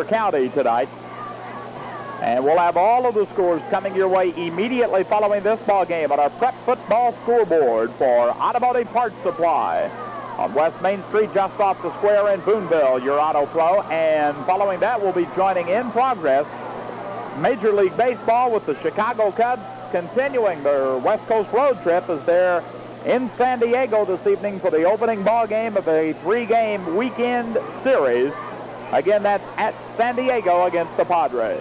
County tonight. And we'll have all of the scores coming your way immediately following this ball game on our Prep Football scoreboard for Automotive Parts Supply on West Main Street, just off the square in Boonville, your Auto Pro. And following that, we'll be joining in progress Major League Baseball with the Chicago Cubs continuing their West Coast road trip as they're in San Diego this evening for the opening ball game of a 3-game weekend series. Again, that's at San Diego against the Padres.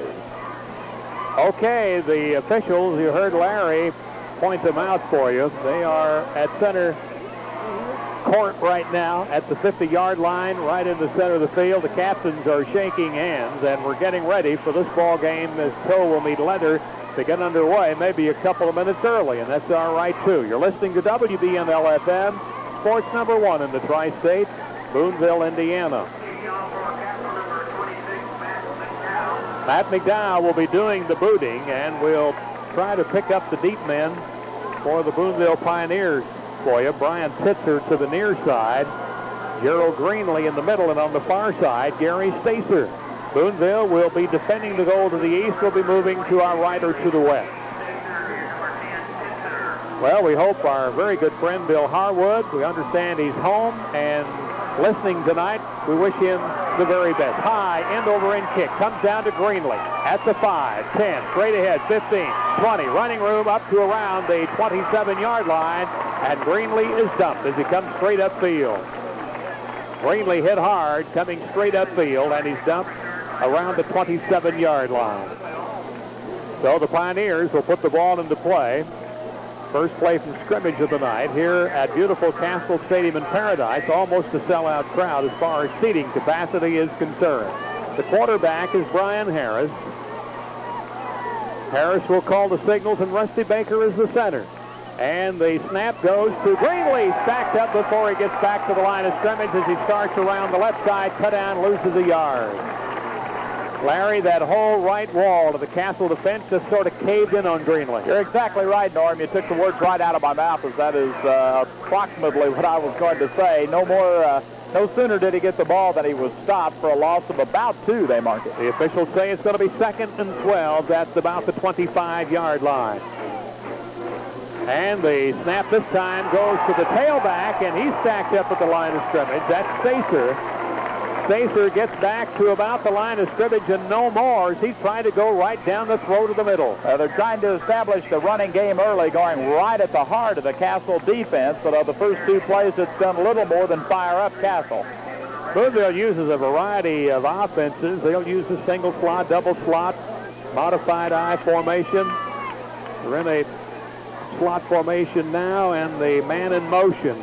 Okay, the officials, you heard Larry point them out for you. They are at center court right now at the 50-yard line, right in the center of the field. The captains are shaking hands, and we're getting ready for this ball game as toe will meet leather to get underway maybe a couple of minutes early, and that's all right, too. You're listening to WBNL-FM, sports number 1 in the Tri-State, Boonville, Indiana. Matt McDowell will be doing the booting, and we'll try to pick up the deep men for the Boonville Pioneers for you. Brian Pitzer to the near side, Gerald Greenlee in the middle, and on the far side, Gary Stacer. Boonville will be defending the goal to the east. We'll be moving to our right or to the west. Well, we hope our very good friend Bill Harwood, we understand he's home and listening tonight. We wish him the very best. High end over end kick comes down to Greenlee at the 5, 10, straight ahead, 15, 20, running room up to around the 27-yard line, and Greenlee is dumped as he comes straight upfield. Greenlee hit hard coming straight upfield, and he's dumped around the 27-yard line. So the Pioneers will put the ball into play. First play from scrimmage of the night here at beautiful Castle Stadium in Paradise. Almost a sellout crowd as far as seating capacity is concerned. The quarterback is Brian Harris. Harris will call the signals, and Rusty Baker is the center. And the snap goes to Greenlee, stacked up before he gets back to the line of scrimmage as he starts around the left side, cut down, loses a yard. Larry, that whole right wall of the Castle defense just sort of caved in on Greenlee. You're exactly right, Norm. You took the words right out of my mouth, as that is approximately what I was going to say. No sooner did he get the ball than he was stopped for a loss of about 2, they mark it. The officials say it's going to be 2nd and 12. That's about the 25-yard line. And the snap this time goes to the tailback, and he's stacked up at the line of scrimmage. That's Stacer. Stacer gets back to about the line of scrimmage and no more as he's trying to go right down the throat of the middle. They're trying to establish the running game early, going right at the heart of the Castle defense, but of the first 2 plays, it's done little more than fire up Castle. Boonville uses a variety of offenses. They'll use a single slot, double slot, modified I formation. They're in a slot formation now, and the man in motion.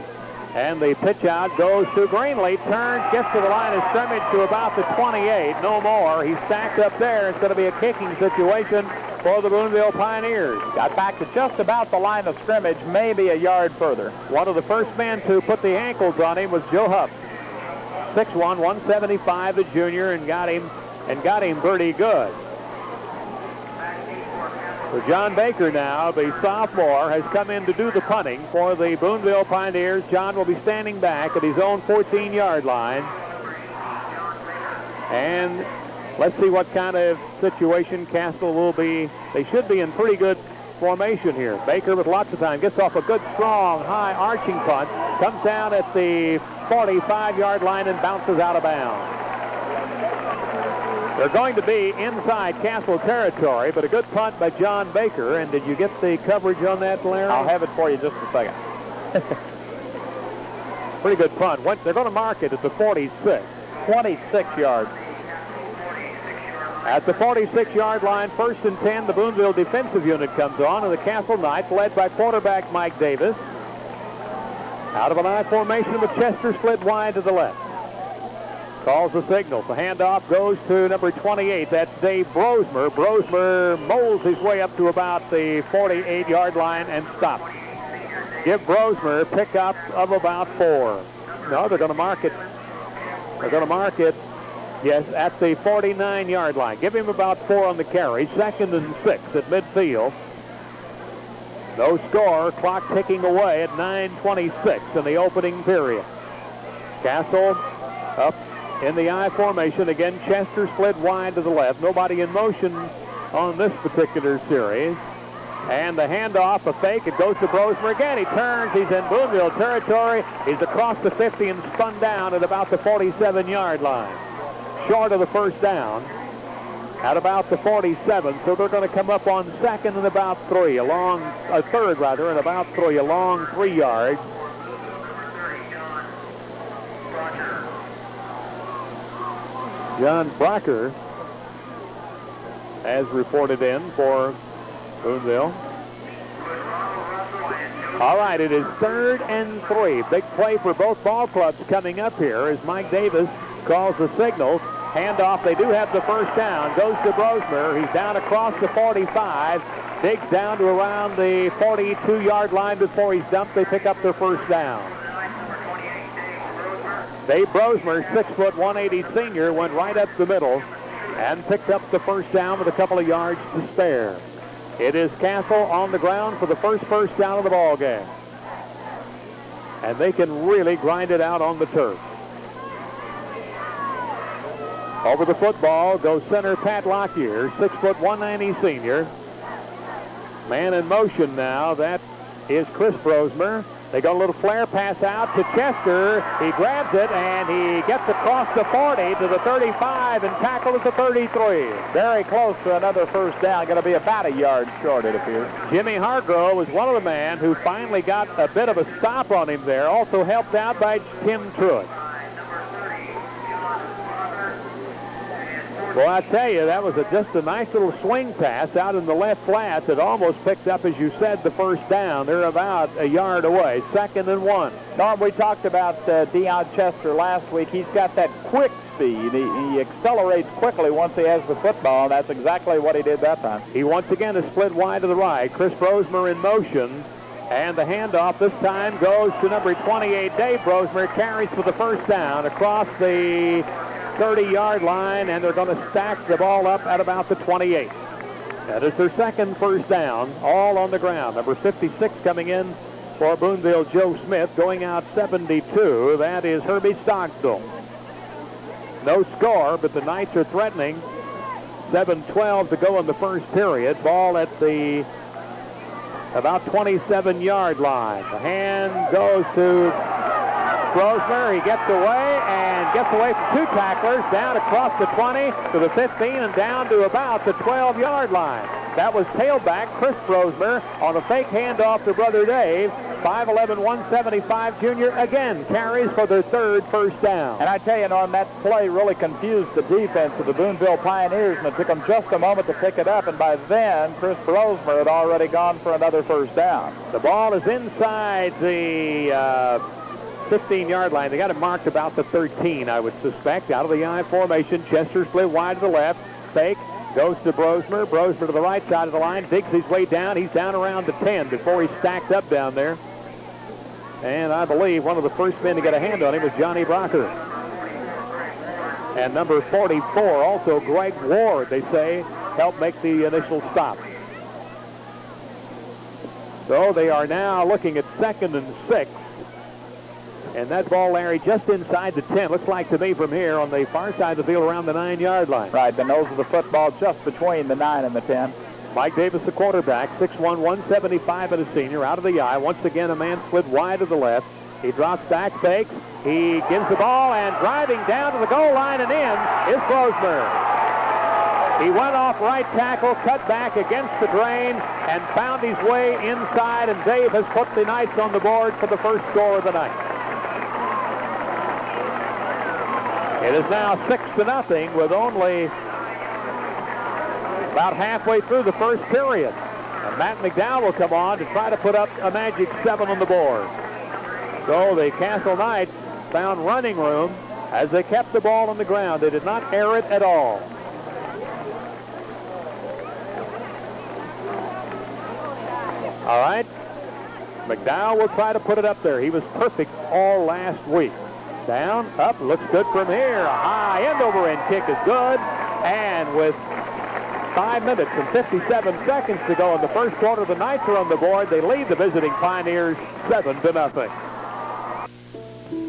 And the pitch out goes to Greenlee, turns, gets to the line of scrimmage to about the 28, no more. He's stacked up there. It's going to be a kicking situation for the Boonville Pioneers. Got back to just about the line of scrimmage, maybe a yard further. One of the first men to put the ankles on him was Joe Huff. 6'1", 175, the junior, and got him pretty good. So John Baker now, the sophomore, has come in to do the punting for the Boonville Pioneers. John will be standing back at his own 14-yard line. And let's see what kind of situation Castle will be. They should be in pretty good formation here. Baker with lots of time gets off a good, strong, high arching punt. Comes down at the 45-yard line and bounces out of bounds. They're going to be inside Castle territory, but a good punt by John Baker. And did you get the coverage on that, Larry? I'll have it for you just a second. Pretty good punt. They're going to mark it at the 46. 26 yards. At the 46-yard line, 1st and 10, the Boonville defensive unit comes on, and the Castle Knights, led by quarterback Mike Davis, out of an I formation with Chester split wide to the left. Calls the signal. The handoff goes to number 28. That's Dave Brosmer. Brosmer molds his way up to about the 48-yard line and stops. Give Brosmer a pickup of about 4. No, they're going to mark it. They're going to mark it, yes, at the 49-yard line. Give him about 4 on the carry. 2nd and 6 at midfield. No score. Clock ticking away at 9:26 in the opening period. Castle up in the I formation. Again, Chester split wide to the left. Nobody in motion on this particular series. And the handoff, a fake. It goes to Brosmer again. He turns. He's in Boonville territory. He's across the 50 and spun down at about the 47-yard line. Short of the first down at about the 47. So they're going to come up on second and about 3. Third, rather, and about 3. A long 3 yards. John Brocker has reported in for Boonville. All right, it is 3rd and 3. Big play for both ball clubs coming up here as Mike Davis calls the signals. Handoff, they do have the first down. Goes to Brosmer. He's down across the 45. Digs down to around the 42-yard line before he's dumped. They pick up their first down. Dave Brosmer, 6', 180 senior, went right up the middle and picked up the first down with a couple of yards to spare. It is Castle on the ground for the first down of the ball game. And they can really grind it out on the turf. Over the football goes center Pat Lockyer, 6', 190 senior. Man in motion now. That is Chris Brosmer. They got a little flare pass out to Chester. He grabs it, and he gets across the 40 to the 35 and tackled at the 33. Very close to another first down. Going to be about a yard short, it appears. Jimmy Hargrove was one of the men who finally got a bit of a stop on him there, also helped out by Tim Truitt. Well, I tell you, that was just a nice little swing pass out in the left flat that almost picked up, as you said, the first down. They're about a yard away, 2nd and 1. Norm, we talked about Deion Chester last week. He's got that quick speed. He accelerates quickly once he has the football, and that's exactly what he did that time. He once again is split wide to the right. Chris Brosmer in motion, and the handoff this time goes to number 28, Dave Brosmer. Carries for the first down across the 30-yard line, and they're going to stack the ball up at about the 28. That is their second first down, all on the ground. Number 56 coming in for Boonville, Joe Smith, going out 72. That is Herbie Stockstill. No score, but the Knights are threatening. 7:12 to go in the first period. Ball at the about 27-yard line. The hand goes to Brosmer. He gets away from 2 tacklers, down across the 20 to the 15 and down to about the 12-yard line. That was tailback Chris Brosmer on a fake handoff to brother Dave. 5'11", 175 junior again carries for their third first down. And I tell you, Norm, that play really confused the defense of the Boonville Pioneers, and it took them just a moment to pick it up, and by then Chris Brosmer had already gone for another first down. The ball is inside the 15-yard line. They got it marked about the 13, I would suspect. Out of the I formation, Chester split wide to the left. Fake goes to Brosmer. Brosmer to the right side of the line. Digs his way down. He's down around the 10 before he stacked up down there. And I believe one of the first men to get a hand on him was Johnny Brocker. And number 44, also Greg Ward, they say, helped make the initial stop. So they are now looking at 2nd and 6. And that ball, Larry, just inside the 10. Looks like to me from here on the far side of the field around the 9-yard line. Right, the nose of the football just between the 9 and the 10. Mike Davis, the quarterback, 6'1", 175 and a senior, out of the I. Once again, a man split wide to the left. He drops back, fakes. He gives the ball, and driving down to the goal line and in is Brosmer. He went off right tackle, cut back against the drain, and found his way inside, and Dave has put the Knights on the board for the first score of the night. It is now 6-0 with only about halfway through the first period. And Matt McDowell will come on to try to put up a magic 7 on the board. So the Castle Knights found running room as they kept the ball on the ground. They did not air it at all. All right. McDowell will try to put it up there. He was perfect all last week. Down, up, looks good from here. A high end-over-end kick is good. And with 5 minutes and 57 seconds to go in the first quarter, the Knights are on the board. They lead the visiting Pioneers 7-0.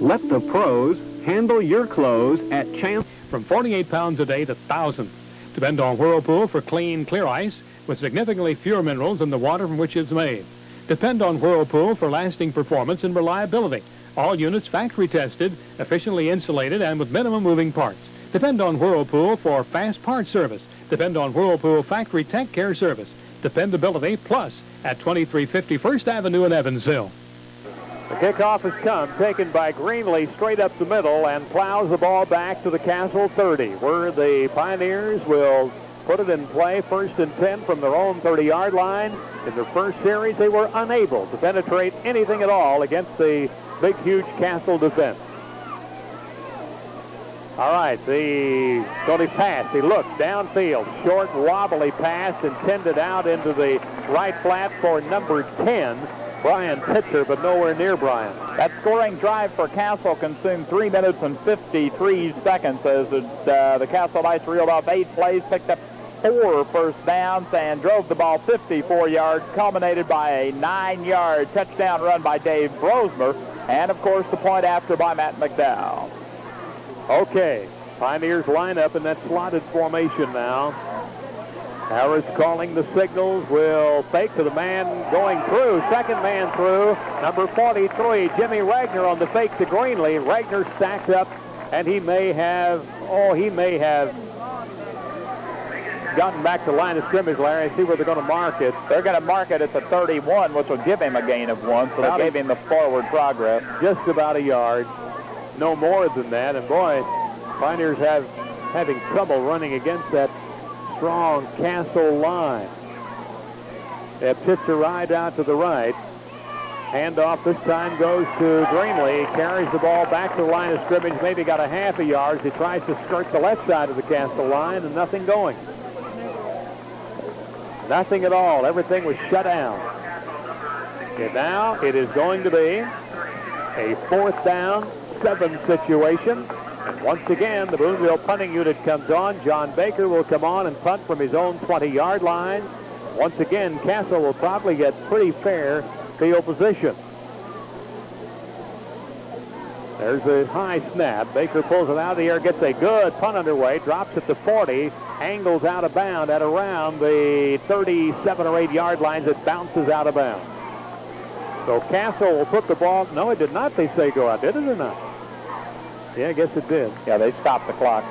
Let the pros Handle your clothes at Chance. From 48 pounds a day to thousands. Depend on Whirlpool for clean, clear ice with significantly fewer minerals than the water from which it's made. Depend on Whirlpool for lasting performance and reliability. All units factory tested, efficiently insulated, and with minimum moving parts. Depend on Whirlpool for fast part service. Depend on Whirlpool factory tech care service. Dependability plus at 2350 First Avenue in Evansville. The kickoff has come, taken by Greenlee straight up the middle and plows the ball back to the Castle 30, where the Pioneers will put it in play 1st and 10 from their own 30-yard line. In their first series, they were unable to penetrate anything at all against the big, huge Castle defense. All right, the Tony pass. He looks downfield. Short, wobbly pass intended out into the right flat for number 10. Brian Pitzer, but nowhere near Brian. That scoring drive for Castle consumed 3 minutes and 53 seconds as the Castle Knights reeled off 8 plays, picked up 4 first downs, and drove the ball 54 yards, culminated by a 9-yard touchdown run by Dave Brosmer, and, of course, the point after by Matt McDowell. Okay, Pioneers line up in that slotted formation now. Harris calling the signals, will fake to the man going through, second man through, number 43, Jimmy Wagner on the fake to Greenlee. Wagner stacks up, and he may have gotten back to the line of scrimmage, Larry. See where they're going to mark it. They're going to mark it at the 31, which will give him a gain of 1, so they gave him the forward progress. Just about a yard, no more than that, and boy, Pioneers having trouble running against that strong Castle line. They have Pitzer ride out to the right. Handoff this time goes to Greenlee. Carries the ball back to the line of scrimmage. Maybe got a half a yard. He tries to skirt the left side of the Castle line and nothing going. Nothing at all. Everything was shut down. And now it is going to be a 4th down, 7 situation. And once again, the Boonville punting unit comes on. John Baker will come on and punt from his own 20-yard line. Once again, Castle will probably get pretty fair field position. There's a high snap. Baker pulls it out of the air, gets a good punt underway, drops at the 40, angles out of bounds at around the 37 or 8-yard lines. It bounces out of bounds. So Castle will put the ball. No, it did not, they say, go out. Did it or not? Yeah, I guess it did. Yeah, they stopped the clock.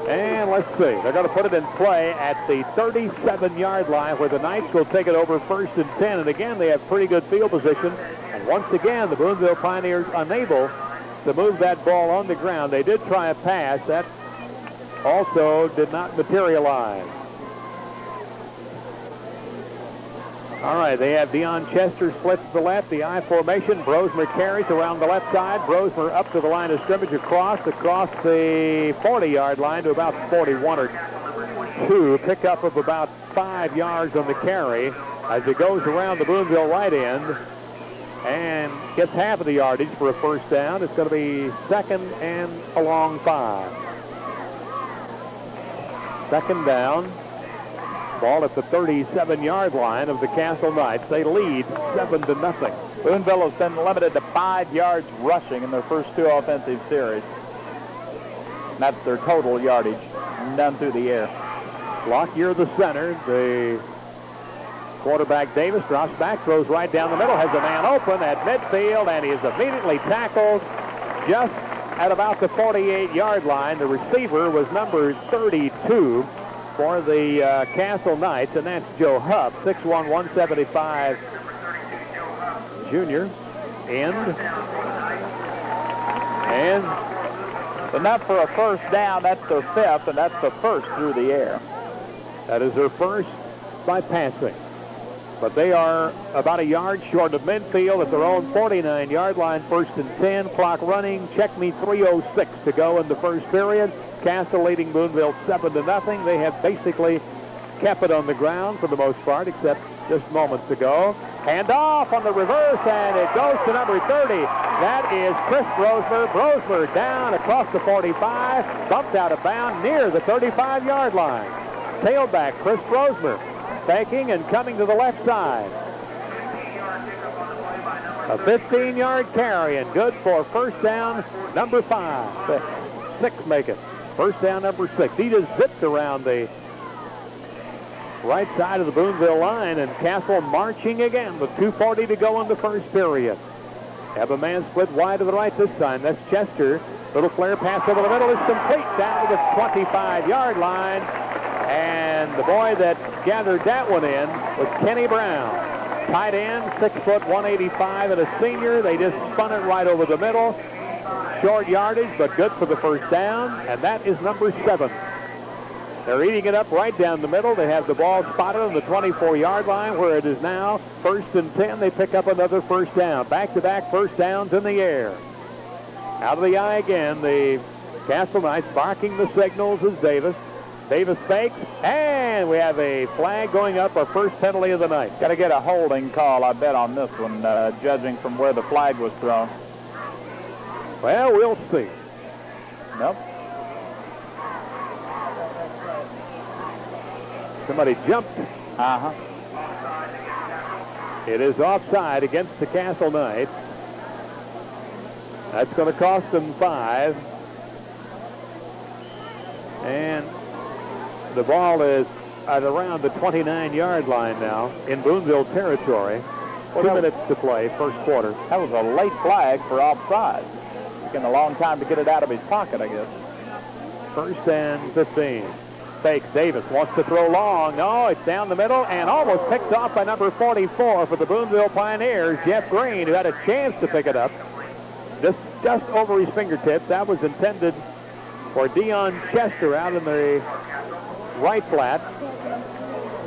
And let's see. They're going to put it in play at the 37-yard line where the Knights will take it over 1st and 10. And again, they have pretty good field position. And once again, the Boonville Pioneers unable to move that ball on the ground. They did try a pass. That also did not materialize. All right, they have Deion Chester split to the left, the I formation. Brosmer carries around the left side. Brosmer up to the line of scrimmage across the 40-yard line to about 41 or 2. Pickup of about 5 yards on the carry as it goes around the Boonville right end and gets half of the yardage for a 1st down. It's going to be 2nd and a long 5. 2nd down. Ball at the 37-yard line of the Castle Knights. They lead 7-0. Boonville has been limited to 5 yards rushing in their first 2 offensive series. That's their total yardage, none through the air. Lockyer, the center. The quarterback Davis drops back, throws right down the middle, has a man open at midfield, and he is immediately tackled just at about the 48-yard line. The receiver was number 32. For the Castle Knights, and that's Joe Huff, 6'1", 175 junior. And enough for a 1st down. That's their 5th, and that's the 1st through the air. That is their 1st by passing. But they are about a yard short of midfield at their own 49-yard line, 1st and 10. Clock running. Check me 3:06 to go in the 1st period. Castle leading Boonville 7-0. They have basically kept it on the ground for the most part, except just moments ago. Hand off on the reverse, and it goes to number 30. That is Chris Brosmer. Brosmer down across the 45, bumped out of bounds near the 35-yard line. Tailback Chris Brosmer, faking and coming to the left side. A 15-yard carry and good for first down number 5. 6 make it. First down number 6. He just zipped around the right side of the Boonville line, and Castle marching again with 2:40 to go in the first period. Have a man split wide to the right this time. That's Chester. Little flare pass over the middle is complete down to the 25-yard line. And the boy that gathered that one in was Kenny Brown. Tight end, 6 foot, 185, and a senior. They just spun it right over the middle. Short yardage, but good for the first down. And that is number 7. They're eating it up right down the middle. They have the ball spotted on the 24-yard line where it is now 1st and 10. They pick up another first down. Back-to-back first downs in the air. Out of the eye again, the Castle Knights barking the signals as Davis. Davis fakes, and we have a flag going up, our first penalty of the night. Got to get a holding call, I bet, on this one, judging from where the flag was thrown. Well, we'll see. Nope. Somebody jumped. Uh-huh. It is offside against the Castle Knights. That's going to cost them 5. And the ball is at around the 29-yard line now in Boonville territory. 2 minutes to play, first quarter. That was a late flag for offside. Taking a long time to get it out of his pocket, I guess. 1st and 15. Fakes. Davis wants to throw long. No, it's down the middle and almost picked off by number 44 for the Boonville Pioneers, Jeff Green, who had a chance to pick it up. Just over his fingertips. That was intended for Dion Chester out in the right flat.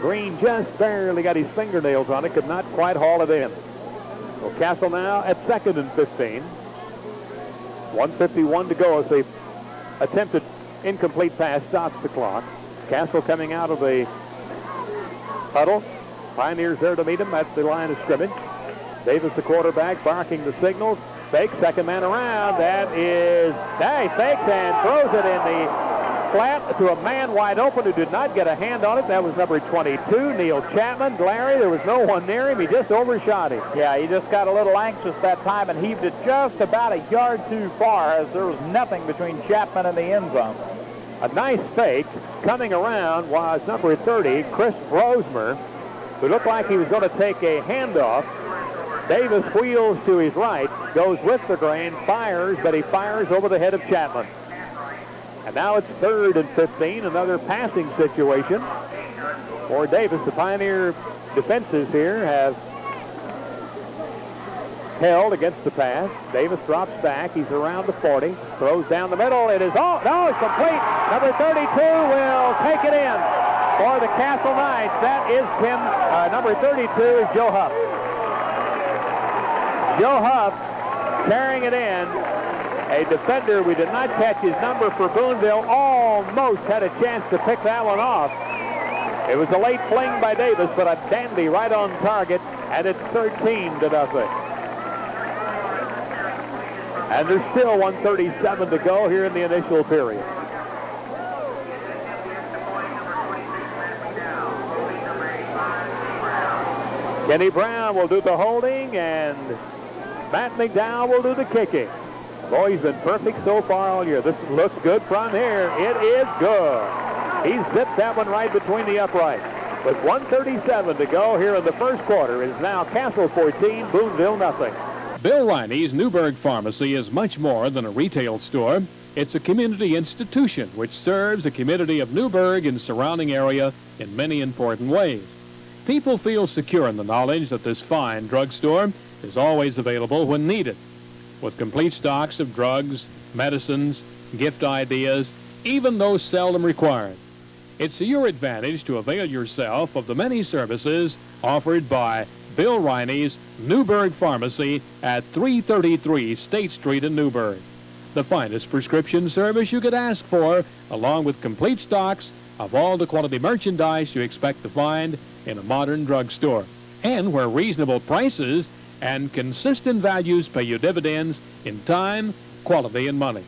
Green just barely got his fingernails on it, could not quite haul it in. So Castle now at 2nd and 15. 1:51 to go as the attempted incomplete pass stops the clock. Castle coming out of the huddle. Pioneers there to meet him at the line of scrimmage. Davis, the quarterback, barking the signals. Fake, second man around. That is, he fakes and throws it in the flat to a man wide open who did not get a hand on it. That was number 22, Neil Chapman. Larry, there was no one near him. He just overshot him. Yeah, he just got a little anxious that time and heaved it just about a yard too far as there was nothing between Chapman and the end zone. A nice fake coming around was number 30, Chris Brosmer, who looked like he was going to take a handoff. Davis wheels to his right, goes with the grain, fires, but he fires over the head of Chapman. And now it's 3rd and 15, another passing situation for Davis. The Pioneer defenses here have held against the pass. Davis drops back. He's around the 40. Throws down the middle. It is all, no, it's complete. Number 32 will take it in for the Castle Knights. That is number 32 is Joe Huff. Joe Huff carrying it in. A defender, we did not catch his number for Boonville, almost had a chance to pick that one off. It was a late fling by Davis, but a dandy right on target, and it's 13-0. And there's still 1:37 to go here in the initial period. Kenny Brown will do the holding, and Matt McDowell will do the kicking. Boy, he's been perfect so far all year. This looks good from here. It is good. He zipped that one right between the uprights. With 1:37 to go here in the first quarter, it is now Castle 14, Boonville nothing. Bill Riney's Newburgh Pharmacy is much more than a retail store. It's a community institution which serves the community of Newburgh and surrounding area in many important ways. People feel secure in the knowledge that this fine drugstore is always available when needed, with complete stocks of drugs, medicines, gift ideas, even those seldom required. It's to your advantage to avail yourself of the many services offered by Bill Riney's Newburgh Pharmacy at 333 State Street in Newburgh. The finest prescription service you could ask for, along with complete stocks of all the quality merchandise you expect to find in a modern drugstore, and where reasonable prices and consistent values pay you dividends in time, quality, and money.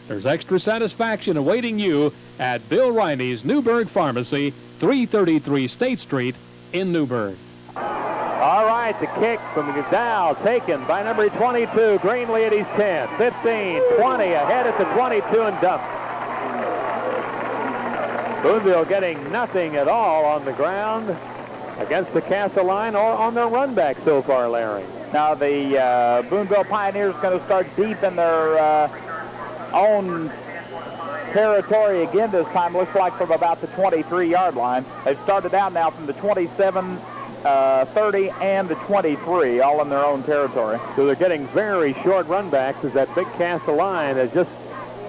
There's extra satisfaction awaiting you at Bill Riney's Newburgh Pharmacy, 333 State Street in Newburgh. All right. right. The kick from Dow taken by number 22. Greenlee at his 10. 15, 20 ahead at the 22 and dumped. Boonville getting nothing at all on the ground against the Castle line or on their run back so far, Larry. Now the Boonville Pioneers going to start deep in their own territory again this time. Looks like from about the 23-yard line. They've started out now from the 27, 30, and the 23, all in their own territory. So they're getting very short run backs as that big Castle line has just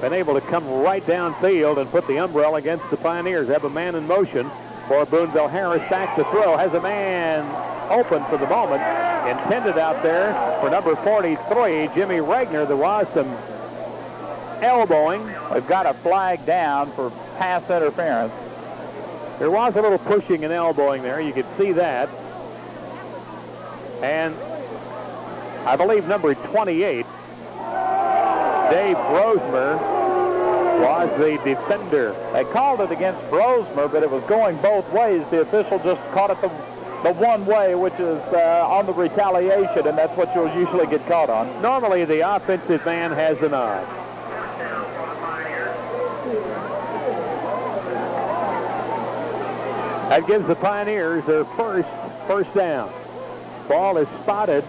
been able to come right downfield and put the umbrella against the Pioneers. They have a man in motion for Boonville. Harris back to throw. Has a man open for the moment. Intended out there for number 43, Jimmy Regner. There was some elbowing. We've got a flag down for pass interference. There was a little pushing and elbowing there. You could see that. And I believe number 28, Dave Brosmer, was the defender. They called it against Brosmer, but it was going both ways. The official just caught it the one way, which is on the retaliation, and that's what you'll usually get caught on. Normally, the offensive man has the nod. That gives the Pioneers their first down. Ball is spotted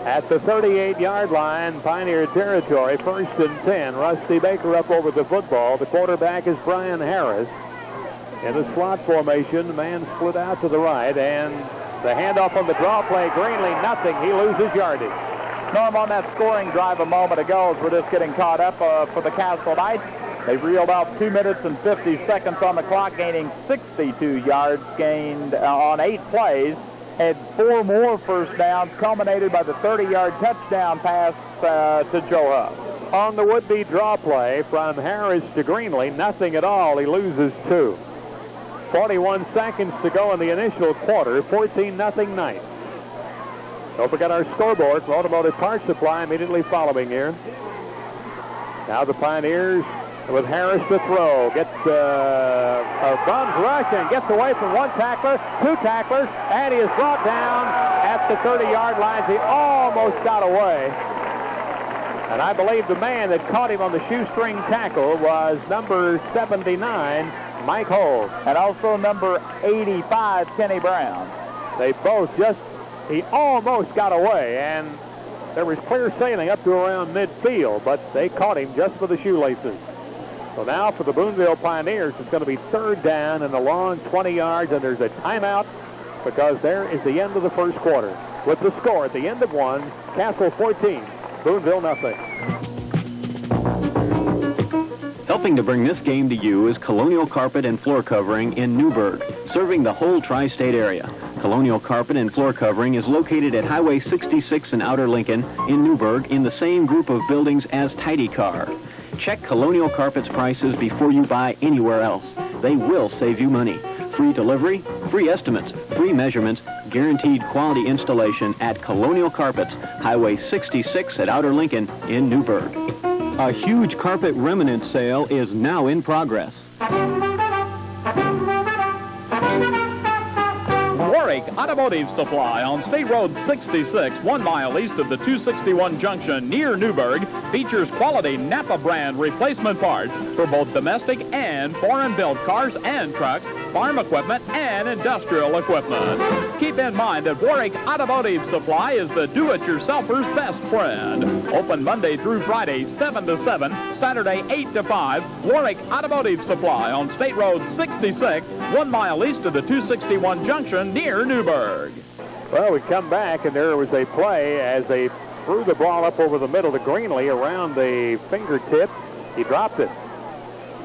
at the 38-yard line, Pioneer territory, 1st and 10. Rusty Baker up over the football. The quarterback is Brian Harris. In the slot formation, the man split out to the right, and the handoff on the draw play, Greenlee, nothing. He loses yardage. Norm, on that scoring drive a moment ago, as we're just getting caught up for the Castle Knights, they reeled out 2 minutes and 50 seconds on the clock, gaining 62 yards gained on 8 plays. Had 4 more first downs, culminated by the 30-yard touchdown pass to Joe Huff. On the would-be draw play from Harris to Greenlee, nothing at all. He loses 2. 41 seconds to go in the initial quarter, 14-0 Knights. Don't forget our scoreboard for Automotive Parts Supply immediately following here. Now the Pioneers with Harris to throw. Gets a bum's rush and gets away from 1 tackler, 2 tacklers, and he is brought down at the 30-yard line. He almost got away. And I believe the man that caught him on the shoestring tackle was number 79, Mike Holt. And also number 85, Kenny Brown. They both he almost got away, and there was clear sailing up to around midfield, but they caught him just for the shoelaces. So now for the Boonville Pioneers, it's going to be 3rd down and a long 20 yards, and there's a timeout because there is the end of the first quarter. With the score at the end of 1, Castle 14, Boonville nothing. Helping to bring this game to you is Colonial Carpet and Floor Covering in Newburgh, serving the whole tri-state area. Colonial Carpet and Floor Covering is located at Highway 66 in Outer Lincoln in Newburgh in the same group of buildings as Tidy Car. Check Colonial Carpet's prices before you buy anywhere else. They will save you money. Free delivery, free estimates, free measurements, guaranteed quality installation at Colonial Carpets, Highway 66 at Outer Lincoln in Newburgh. A huge carpet remnant sale is now in progress. Warwick Automotive Supply on State Road 66, 1 mile east of the 261 junction near Newburgh, features quality Napa brand replacement parts for both domestic and foreign-built cars and trucks, farm equipment, and industrial equipment. Keep in mind that Warwick Automotive Supply is the do-it-yourselfer's best friend. Open Monday through Friday, 7 to 7, Saturday, 8 to 5. Warwick Automotive Supply on State Road 66, 1 mile east of the 261 junction near Newburgh. Well, we come back, and there was a play as they threw the ball up over the middle to Greenlee around the fingertip. He dropped it.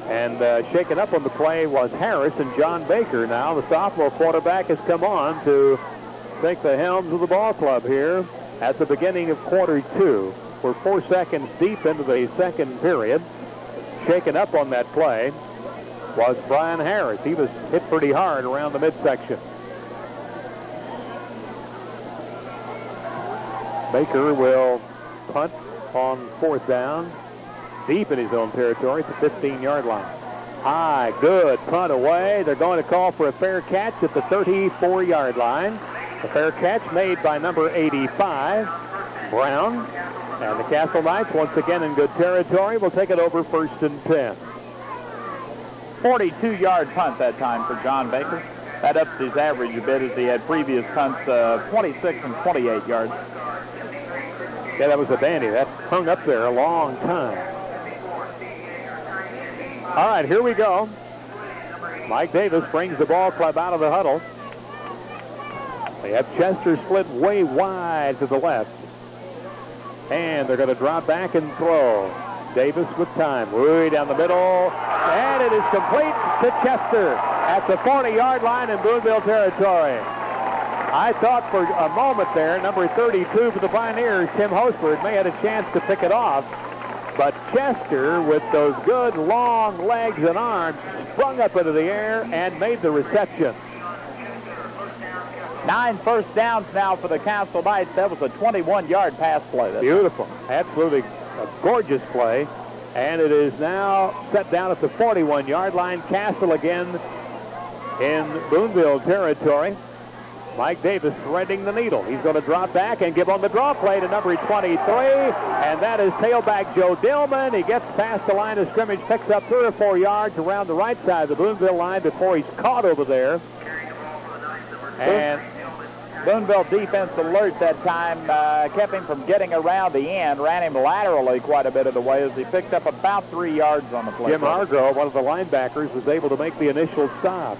And shaken up on the play was Harris and John Baker. Now the sophomore quarterback has come on to take the helms of the ball club here at the beginning of quarter 2. We're 4 seconds deep into the second period. Shaken up on that play was Brian Harris. He was hit pretty hard around the midsection. Baker will punt on 4th down, deep in his own territory at the 15-yard line. High, good punt away. They're going to call for a fair catch at the 34-yard line. The fair catch made by number 85, Brown. And the Castle Knights, once again in good territory, will take it over 1st and 10. 42-yard punt that time for John Baker. That ups his average a bit as he had previous punts 26 and 28 yards. Yeah, that was a dandy. That hung up there a long time. All right, here we go. Mike Davis brings the ball club out of the huddle. They have Chester split way wide to the left. And they're going to drop back and throw. Davis with time, way down the middle. And it is complete to Chester at the 40-yard line in Boonville territory. I thought for a moment there, number 32 for the Pioneers, Tim Hosford, may have had a chance to pick it off. But Chester, with those good long legs and arms, sprung up into the air and made the reception. 9 first downs now for the Castle Knights. That was a 21-yard pass play. Beautiful. Absolutely a gorgeous play. And it is now set down at the 41-yard line. Castle again in Boonville territory. Mike Davis threading the needle. He's going to drop back and give on the draw play to number 23. And that is tailback Joe Dillman. He gets past the line of scrimmage, picks up 3 or 4 yards around the right side of the Boonville line before he's caught over there. And Boonville defense alert that time, kept him from getting around the end, ran him laterally quite a bit of the way as he picked up about 3 yards on the play. Jim Hargrove, one of the linebackers, was able to make the initial stop.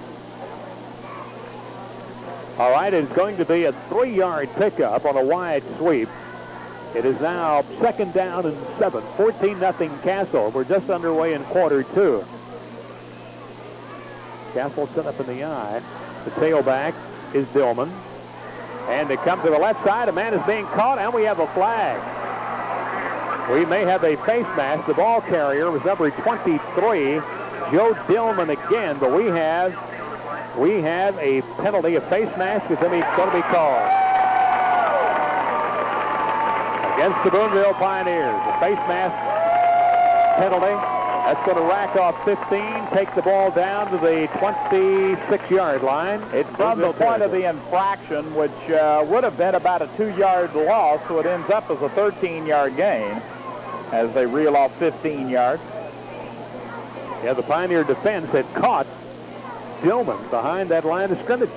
All right, it's going to be a 3-yard pickup on a wide sweep. It is now 2nd down and 7, 14-0 Castle. We're just underway in quarter 2. Castle set up in the eye. The tailback is Dillman. And they come to the left side. A man is being caught, and we have a flag. We may have a face mask. The ball carrier was number 23, Joe Dillman again, but we have a penalty. A face mask is going to be called against the Boonville Pioneers. A face mask penalty. That's going to rack off 15, take the ball down to the 26-yard line. It's from the point of the infraction, which would have been about a 2-yard loss, so it ends up as a 13-yard gain as they reel off 15 yards. Yeah, the Pioneer defense had caught Dillman behind that line of scrimmage.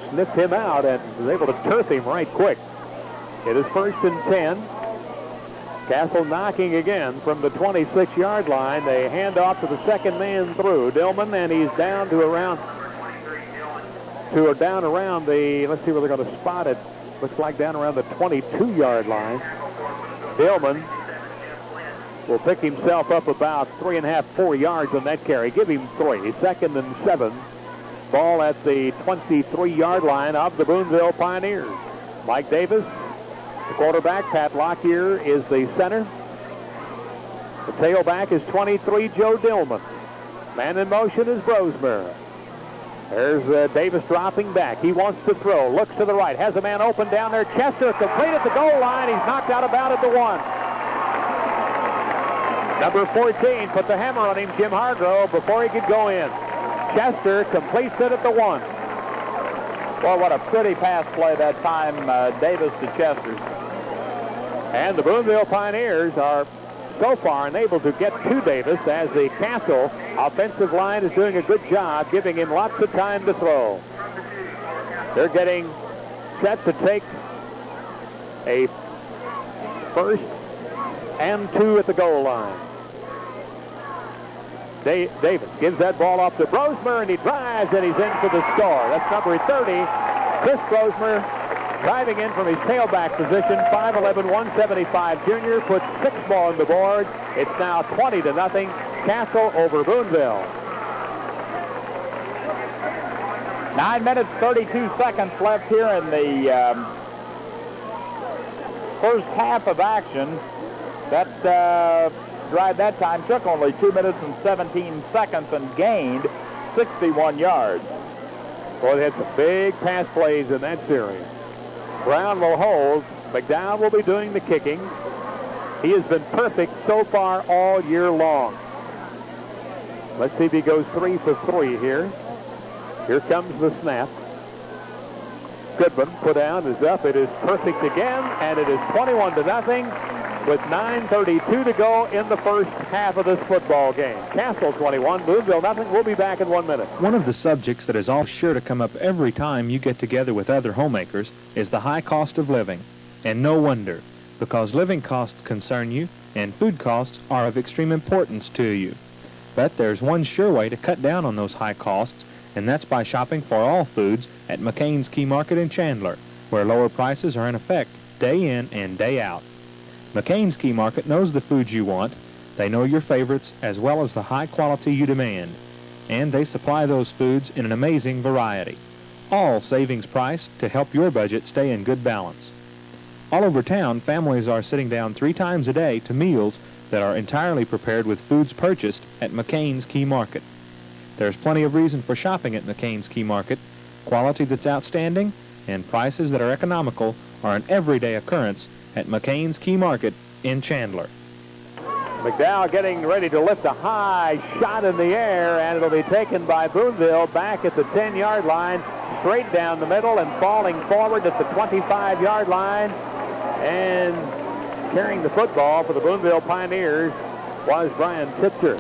Sniffed him out and was able to turf him right quick. It is 1st and 10. Castle knocking again from the 26-yard line. They hand off to the second man through, Dillman, and he's down around the, let's see where they're going to spot it. Looks like down around the 22-yard line. Dillman will pick himself up about 3.5, 4 yards on that carry. Give him 3. 2nd and 7. Ball at the 23-yard line of the Boonville Pioneers. Mike Davis, the quarterback. Pat Lockyer is the center. The tailback is 23, Joe Dillman. Man in motion is Brosmer. There's Davis dropping back. He wants to throw. Looks to the right. Has a man open down there. Chester complete at the goal line. He's knocked out of bounds at the 1. Number 14 put the hammer on him, Jim Hargrove, before he could go in. Chester completes it at the 1. Well, what a pretty pass play that time, Davis to Chester. And the Boonville Pioneers are so far unable to get to Davis as the Castle offensive line is doing a good job giving him lots of time to throw. They're getting set to take a 1st and 2 at the goal line. Davis gives that ball off to Brosmer, and he drives, and he's in for the score. That's number 30, Chris Brosmer, driving in from his tailback position. 5'11", 175 junior, puts 6 more on the board. It's now 20-0, Castle over Boonville. 9 minutes, 32 seconds left here in the first half of action. That drive that time took only 2 minutes and 17 seconds and gained 61 yards. Boy, they had some big pass plays in that series. Brown will hold. McDowell will be doing the kicking. He has been perfect so far all year long. Let's see if he goes 3 for 3 here. Here comes the snap. Goodman put down is up. It is perfect again, and it is 21-0 with 9:32 to go in the first half of this football game. Castle 21, Boonville nothing. We'll be back in 1 minute. One of the subjects that is all sure to come up every time you get together with other homemakers is the high cost of living. And no wonder, because living costs concern you, and food costs are of extreme importance to you. But there's one sure way to cut down on those high costs, and that's by shopping for all foods at McCain's Key Market in Chandler, where lower prices are in effect day in and day out. McCain's Key Market knows the foods you want, they know your favorites as well as the high quality you demand, and they supply those foods in an amazing variety, all savings price to help your budget stay in good balance. All over town, families are sitting down 3 times a day to meals that are entirely prepared with foods purchased at McCain's Key Market. There's plenty of reason for shopping at McCain's Key Market. Quality that's outstanding and prices that are economical are an everyday occurrence at McCain's Key Market in Chandler. McDowell getting ready to lift a high shot in the air, and it'll be taken by Boonville back at the 10-yard line, straight down the middle and falling forward at the 25-yard line. And carrying the football for the Boonville Pioneers was Brian Tipter.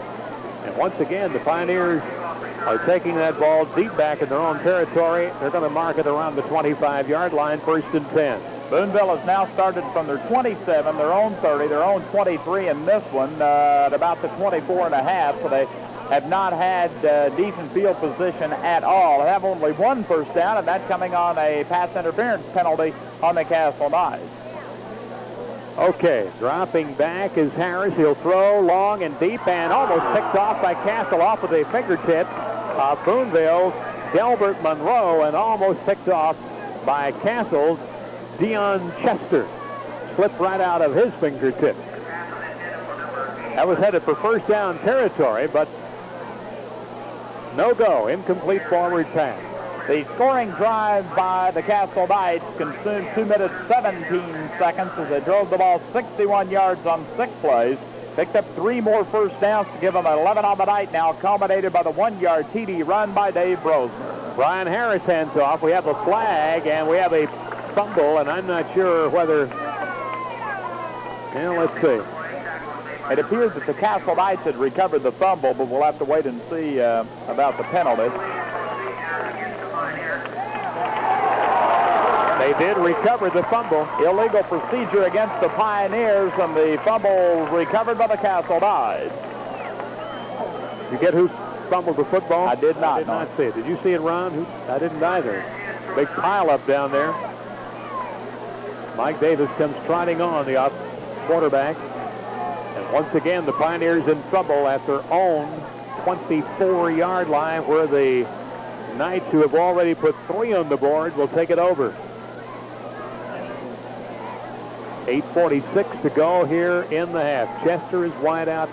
And once again, the Pioneers are taking that ball deep back in their own territory. They're going to mark it around the 25-yard line, 1st and 10. Boonville has now started from their 27, their own 30, their own 23 in this one, at about the 24.5, so they have not had decent field position at all. They have only 1 first down, and that's coming on a pass interference penalty on the Castle Knights. Okay, dropping back is Harris. He'll throw long and deep and almost picked off by Castle off of the fingertips of Boonville's Delbert Monroe, and almost picked off by Castle's Dion Chester. Slipped right out of his fingertips. That was headed for first down territory, but no go. Incomplete forward pass. The scoring drive by the Castle Knights consumed 2 minutes 17 seconds as they drove the ball 61 yards on 6 plays. Picked up 3 more first downs to give them 11 on the night, now culminated by the 1-yard TD run by Dave Brosmer. Brian Harris hands off. We have a flag and we have a fumble, and I'm not sure whether... Yeah, let's see. It appears that the Castle Knights had recovered the fumble, but we'll have to wait and see about the penalty. They did recover the fumble. Illegal procedure against the Pioneers, and the fumble recovered by the Castle Knights. You get who fumbled the football? I did not. I did not see it. Did you see it, Ron? I didn't either. Big pile up down there. Mike Davis comes trotting on, the quarterback. And once again, the Pioneers in trouble at their own 24-yard line, where the Knights, who have already put 3 on the board, will take it over. 8:46 to go here in the half. Chester is wide out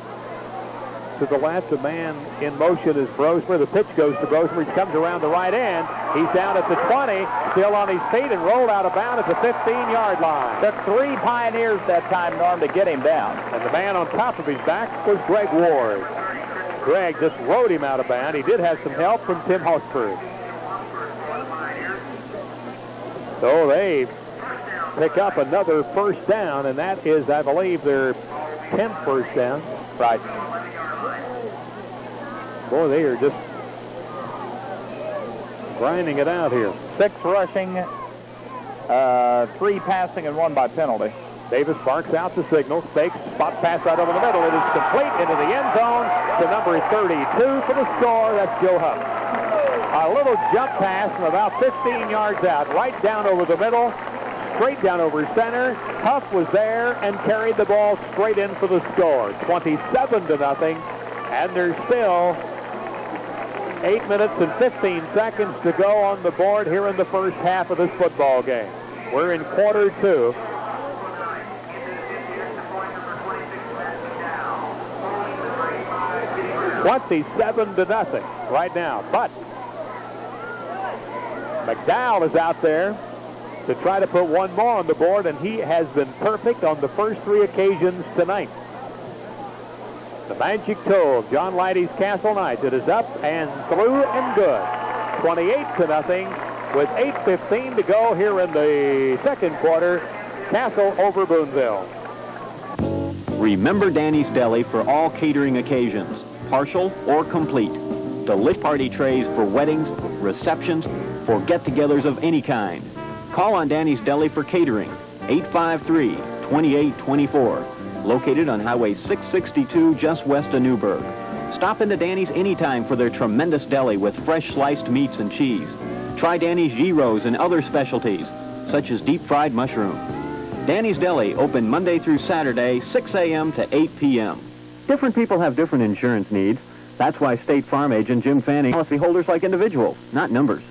to the left. The man in motion is Brosmer. The pitch goes to Brosmer. He comes around the right end. He's down at the 20, still on his feet, and rolled out of bounds at the 15-yard line. Took 3 Pioneers that time, Norm, to get him down. And the man on top of his back was Greg Ward. Greg just rode him out of bounds. He did have some help from Tim Hosford. So they pick up another first down, and that is, I believe, their 10th first down. Right. Boy, they are just grinding it out here. 6 rushing, 3 passing, and 1 by penalty. Davis barks out the signal, fakes, spot pass right over the middle. It is complete into the end zone to number 32 for the score. That's Joe Huff. A little jump pass from about 15 yards out, right down over the middle, straight down over center. Huff was there and carried the ball straight in for the score. 27-0, and there's still 8 minutes and 15 seconds to go on the board here in the first half of this football game. We're in quarter 2. $27-0 right now. But McDowell is out there to try to put 1 more on the board, and he has been perfect on the first 3 occasions tonight. The magic toe of John Leidy's Castle Knights. It is up and through and good. 28-0 with 8:15 to go here in the second quarter. Castle over Boonville. Remember Danny's Deli for all catering occasions, partial or complete. Delicious party trays for weddings, receptions, for get-togethers of any kind. Call on Danny's Deli for catering, 853-2824, located on Highway 662 just west of Newburgh. Stop into Danny's anytime for their tremendous deli with fresh sliced meats and cheese. Try Danny's gyros and other specialties, such as deep-fried mushrooms. Danny's Deli, open Monday through Saturday, 6 a.m. to 8 p.m. Different people have different insurance needs. That's why State Farm agent Jim Fanning policyholders like individuals, not numbers.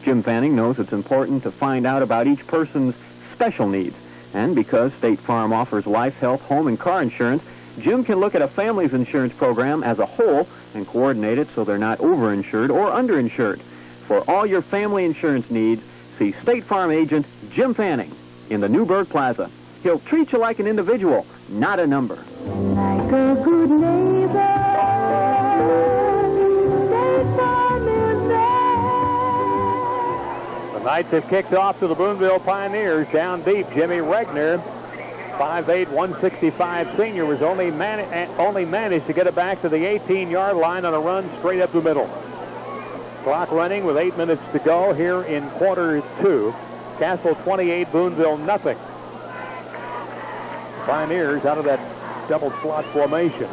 Jim Fanning knows it's important to find out about each person's special needs. And because State Farm offers life, health, home, and car insurance, Jim can look at a family's insurance program as a whole and coordinate it so they're not overinsured or underinsured. For all your family insurance needs, see State Farm agent Jim Fanning in the Newburgh Plaza. He'll treat you like an individual, not a number. Like a good neighbor, State Farm is there. The Knights have kicked off to the Boonville Pioneers. Down deep, Jimmy Regner, 5'8", 165 senior, was only managed to get it back to the 18-yard line on a run straight up the middle. Clock running with 8 minutes to go here in quarter two. Castle 28, Boonville nothing. Pioneers out of that double slot formation.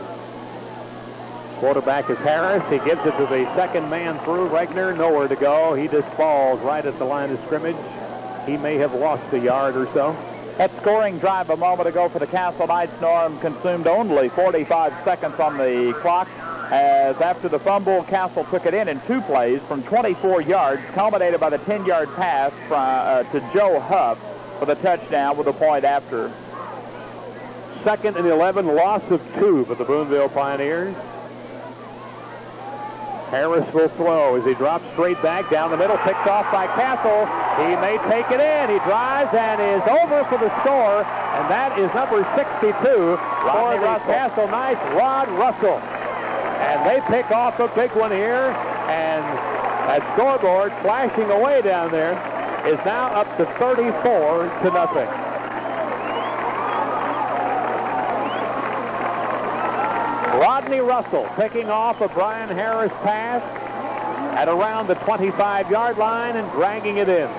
Quarterback is Harris. He gives it to the second man through. Regner, nowhere to go. He just falls right at the line of scrimmage. He may have lost a yard or so. That scoring drive a moment ago for the Castle Knights, Norm, consumed only 45 seconds on the clock, as after the fumble, Castle took it in 2 plays from 24 yards, culminated by the 10-yard pass to Joe Huff for the touchdown with a point after. 2nd and 11, loss of 2 for the Boonville Pioneers. Harris will throw as he drops straight back down the middle, picked off by Castle. He may take it in. He drives and is over for the score, and that is number 62 for the Castle Knights, Rod Russell. And they pick off a big one here, and that scoreboard flashing away down there is now up to 34-0. Rodney Russell picking off a Brian Harris pass at around the 25-yard line and dragging it in.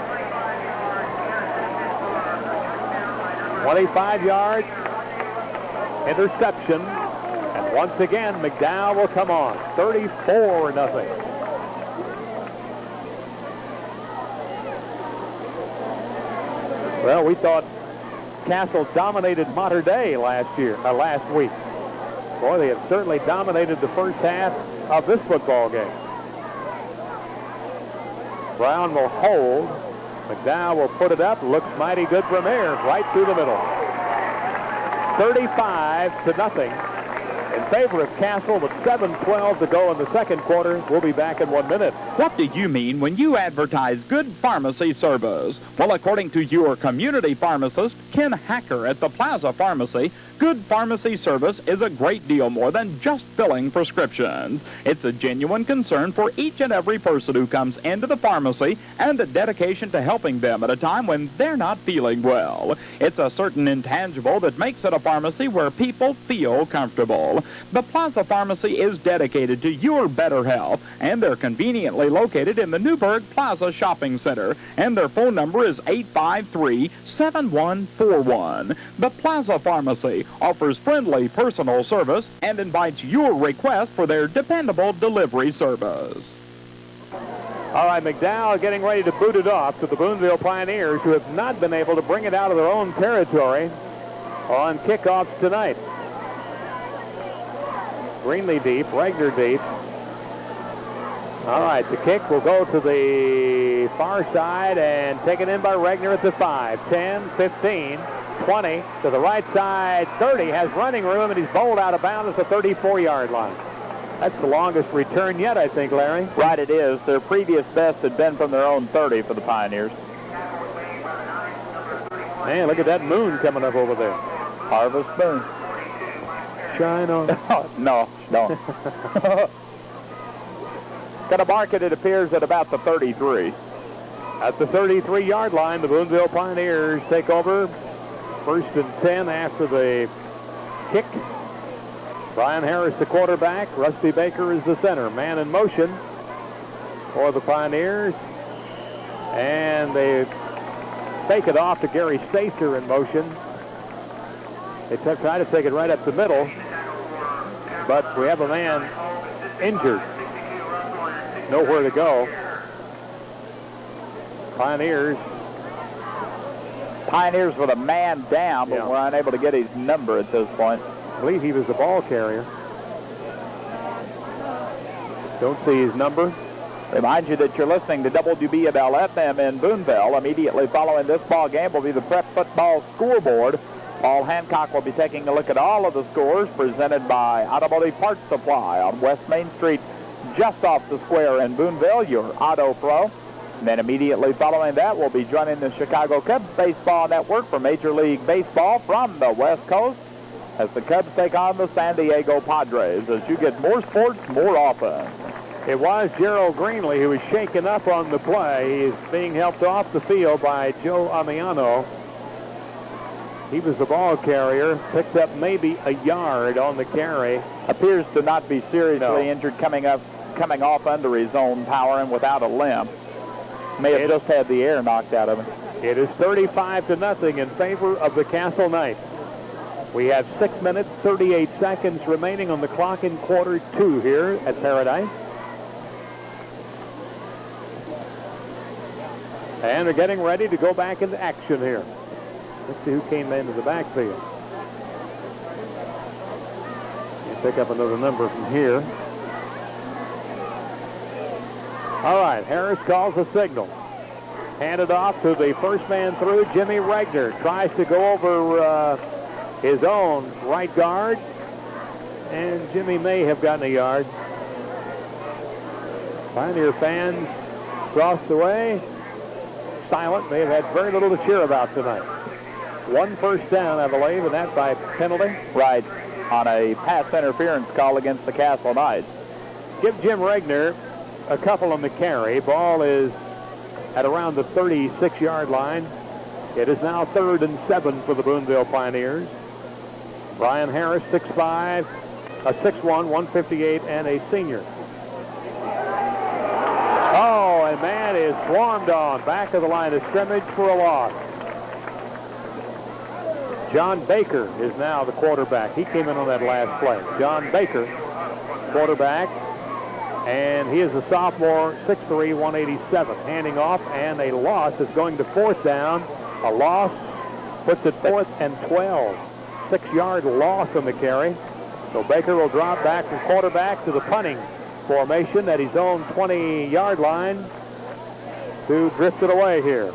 25 yards, interception, and once again McDowell will come on. 34-0. Well, we thought Castle dominated Mater Dei last week. Boy, they have certainly dominated the first half of this football game. Brown will hold. McDowell will put it up. Looks mighty good from there, right through the middle. 35-0 in favor of Castle with 7:12 to go in the second quarter. We'll be back in 1 minute. What do you mean when you advertise good pharmacy service? Well, according to your community pharmacist, Ken Hacker at the Plaza Pharmacy, good pharmacy service is a great deal more than just filling prescriptions. It's a genuine concern for each and every person who comes into the pharmacy and a dedication to helping them at a time when they're not feeling well. It's a certain intangible that makes it a pharmacy where people feel comfortable. The Plaza Pharmacy is dedicated to your better health, and they're conveniently located in the Newburgh Plaza Shopping Center, and their phone number is 853-7141. The Plaza Pharmacy offers friendly personal service and invites your request for their dependable delivery service. All right, McDowell getting ready to boot it off to the Boonville Pioneers, who have not been able to bring it out of their own territory on kickoffs tonight. Greenlee deep, Regner deep. All right, the kick will go to the far side and taken in by Regner at the 5, 10, 15, 20, to the right side, 30, has running room, and he's bowled out of bounds at the 34-yard line. That's the longest return yet, I think, Larry. Right, it is. Their previous best had been from their own 30 for the Pioneers. Man, look at that moon coming up over there. Harvest moon. Shine on. No. Going to mark it appears, at about the 33. At the 33-yard line, the Boonville Pioneers take over. 1st and 10 after the kick. Brian Harris, the quarterback. Rusty Baker is the center. Man in motion for the Pioneers. And they fake it off to Gary Stacer in motion. They try to take it right up the middle. But we have a man injured. Nowhere to go. Pioneers with a man down, but we're unable to get his number at this point. I believe he was the ball carrier. Don't see his number. Remind you that you're listening to WBLFM in Boonville. Immediately following this ball game will be the prep football scoreboard. Paul Hancock will be taking a look at all of the scores presented by Automotive Parts Supply on West Main Street, just off the square in Boonville, your Auto Pro. And then immediately following that, we'll be joining the Chicago Cubs Baseball Network for Major League Baseball from the West Coast as the Cubs take on the San Diego Padres. As you get more sports, more often. It was Gerald Greenlee who was shaken up on the play. He's being helped off the field by Joe Amiano. He was the ball carrier, picked up maybe a yard on the carry. Appears to not be seriously injured, coming off under his own power and without a limp. May have just had the air knocked out of him. It is 35-0 in favor of the Castle Knights. We have 6 minutes, 38 seconds remaining on the clock in quarter 2 here at Paradise. And they're getting ready to go back into action here. Let's see who came into the backfield. We'll pick up another number from here. All right, Harris calls a signal. Handed off to the first man through, Jimmy Regner. Tries to go over his own right guard. And Jimmy may have gotten a yard. Pioneer fans across the way. Silent. They have had very little to cheer about tonight. 1 first down, I believe, and that by penalty. Right, on a pass interference call against the Castle Knights. Give Jim Regner a couple on the carry. Ball is at around the 36-yard line. It is now 3rd and 7 for the Boonville Pioneers. Brian Harris, 6'5", a 6'1", 158, and a senior. Oh, and man is swarmed on back of the line of scrimmage for a loss. John Baker is now the quarterback. He came in on that last play. John Baker, quarterback. And he is a sophomore, 6'3", 187. Handing off, and a loss is going to 4th down. A loss puts it 4th and 12. 6-yard loss on the carry. So Baker will drop back from quarterback to the punting formation at his own 20-yard line to drift it away here.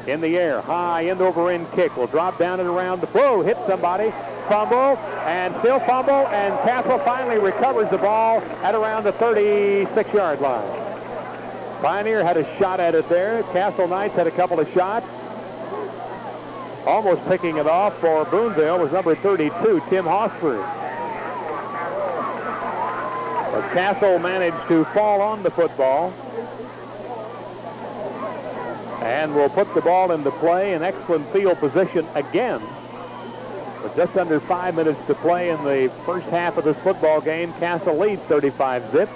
In the air, high end over end kick. Will drop down and around the flow, hit somebody. Fumble, and still fumble, and Castle finally recovers the ball at around the 36-yard line. Pioneer had a shot at it there. Castle Knights had a couple of shots. Almost picking it off for Boonville was number 32, Tim Hosford. But Castle managed to fall on the football and will put the ball into play in excellent field position again. With just under 5 minutes to play in the first half of this football game, Castle leads 35-zip.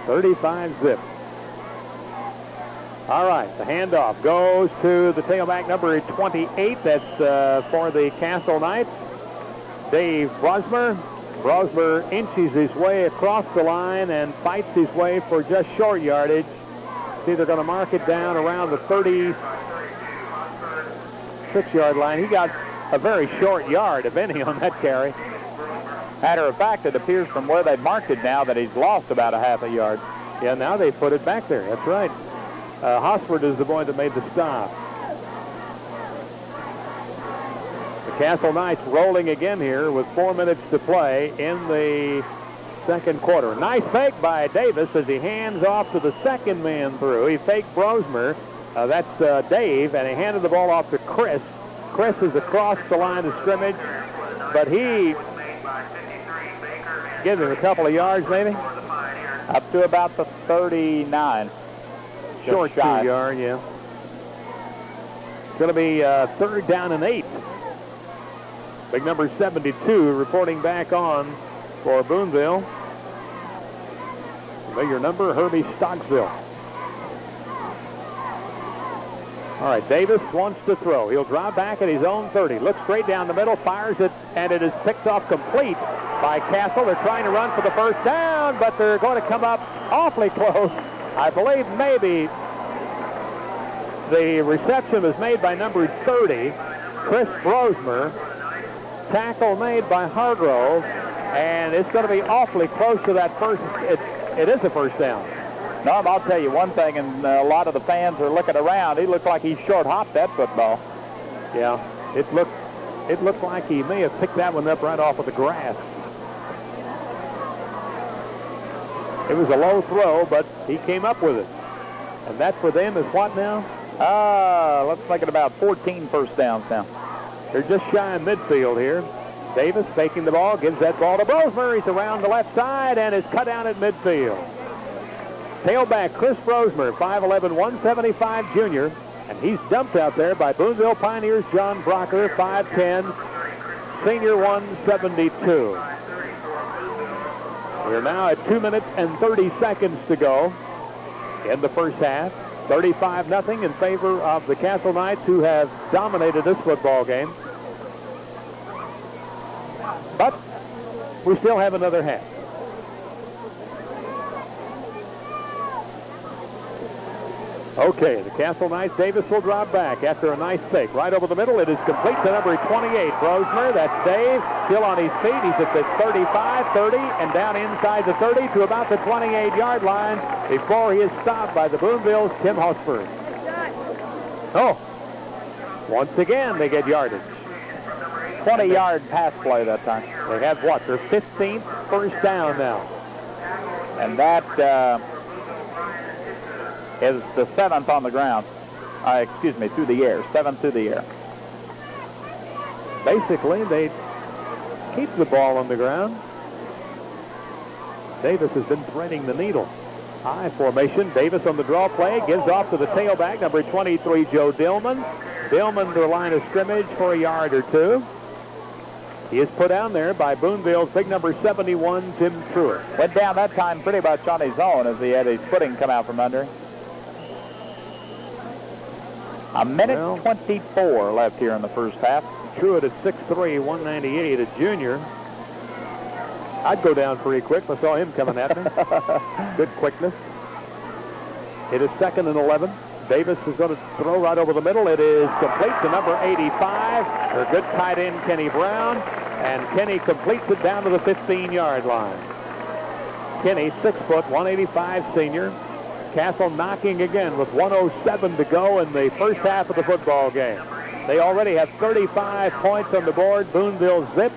35-zip. All right, the handoff goes to the tailback number 28. That's for the Castle Knights, Dave Brosmer. Brosmer inches his way across the line and fights his way for just short yardage. See, they're going to mark it down around the 36-yard line. He got a very short yard, if any, on that carry. Matter of fact, it appears from where they marked it now that he's lost about a half a yard. Yeah, now they put it back there. That's right. Hosford is the boy that made the stop. The Castle Knights rolling again here with 4 minutes to play in the second quarter. Nice fake by Davis as he hands off to the second man through. He faked Brosmer. That's Dave, and he handed the ball off to Chris. Chris is across the line of scrimmage, but he gives him a couple of yards maybe. Up to about the 39. Short shy. 2 yard, yeah. It's going to be 3rd down and 8. Big number 72 reporting back on for Boonville. Familiar number, Herbie Stocksville. All right, Davis wants to throw. He'll drive back at his own 30. Looks straight down the middle, fires it, and it is picked off complete by Castle. They're trying to run for the first down, but they're going to come up awfully close. I believe maybe the reception was made by number 30, Chris Brosmer. Tackle made by Hargrove, and it's going to be awfully close to that first. It is a first down. Norm, I'll tell you one thing, and a lot of the fans are looking around. He looked like he short-hopped that football. Yeah, it looked like he may have picked that one up right off of the grass. It was a low throw, but he came up with it. And that for them is what now? Let's make it about 14 first downs now. They're just shy of midfield here. Davis faking the ball, gives that ball to Brosmer. He's around the left side and is cut down at midfield. Tailback Chris Brosmer, 5'11", 175 junior, and he's dumped out there by Boonville Pioneers John Brocker, 5'10", senior 172. We're now at 2 minutes and 30 seconds to go in the first half. 35-0 in favor of the Castle Knights, who have dominated this football game. But we still have another half. Okay, the Castle Knights, Davis will drop back after a nice fake. Right over the middle, it is complete to number 28, Brosmer. That's Dave, still on his feet. He's at the 35, 30, and down inside the 30 to about the 28-yard line before he is stopped by the Boonville's Tim Hosford. Oh, once again, they get yardage. 20-yard pass play that time. They have what, their 15th first down now. And that is the 7th on the ground. Excuse me, through the air. 7th through the air. Basically, they keep the ball on the ground. Davis has been threading the needle. High formation. Davis on the draw play. Gives off to the tailback, number 23, Joe Dillman. Dillman to the line of scrimmage for a yard or two. He is put down there by Boonville's big number 71, Tim Truitt. Went down that time pretty much on his own as he had his footing come out from under. A minute 24 left here in the first half. Truitt at 6'3", 198, a junior. I'd go down pretty quick if I saw him coming at me. Good quickness. It is 2nd and 11. Davis is going to throw right over the middle. It is complete to number 85. Their good tight end, Kenny Brown. And Kenny completes it down to the 15-yard line. Kenny, 6 foot, 185 senior. Castle knocking again with 1:07 to go in the first half of the football game. They already have 35 points on the board. Boonville zip.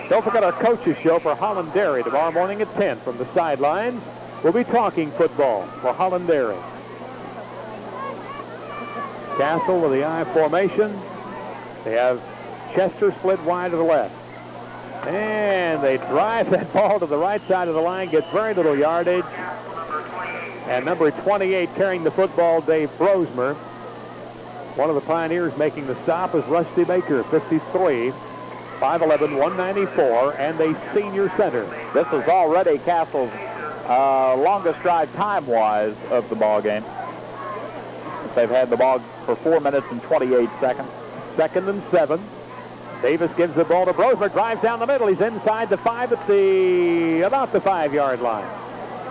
Don't forget our coaches show for Holland Dairy tomorrow morning at 10 from the sidelines. We'll be talking football for Holland Dairy. Castle with the I formation. They have Chester split wide to the left. And they drive that ball to the right side of the line, gets very little yardage. And number 28 carrying the football, Dave Brosmer. One of the Pioneers making the stop is Rusty Baker, 53, 5'11", 194, and a senior center. This is already Castle's longest drive time-wise of the ball game. They've had the ball for 4 minutes and 28 seconds. 2nd and 7. Davis gives the ball to Brosmer, drives down the middle. He's inside the 5 at about the 5-yard line.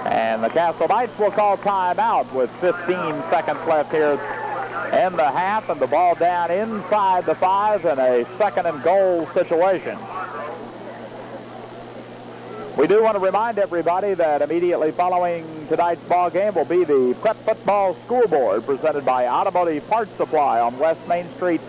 And the Castle Knights will call timeout with 15 seconds left here in the half, and the ball down inside the 5 in a 2nd and goal situation. We do want to remind everybody that immediately following tonight's ball game will be the Prep Football Scoreboard presented by Automotive Parts Supply on West Main Street,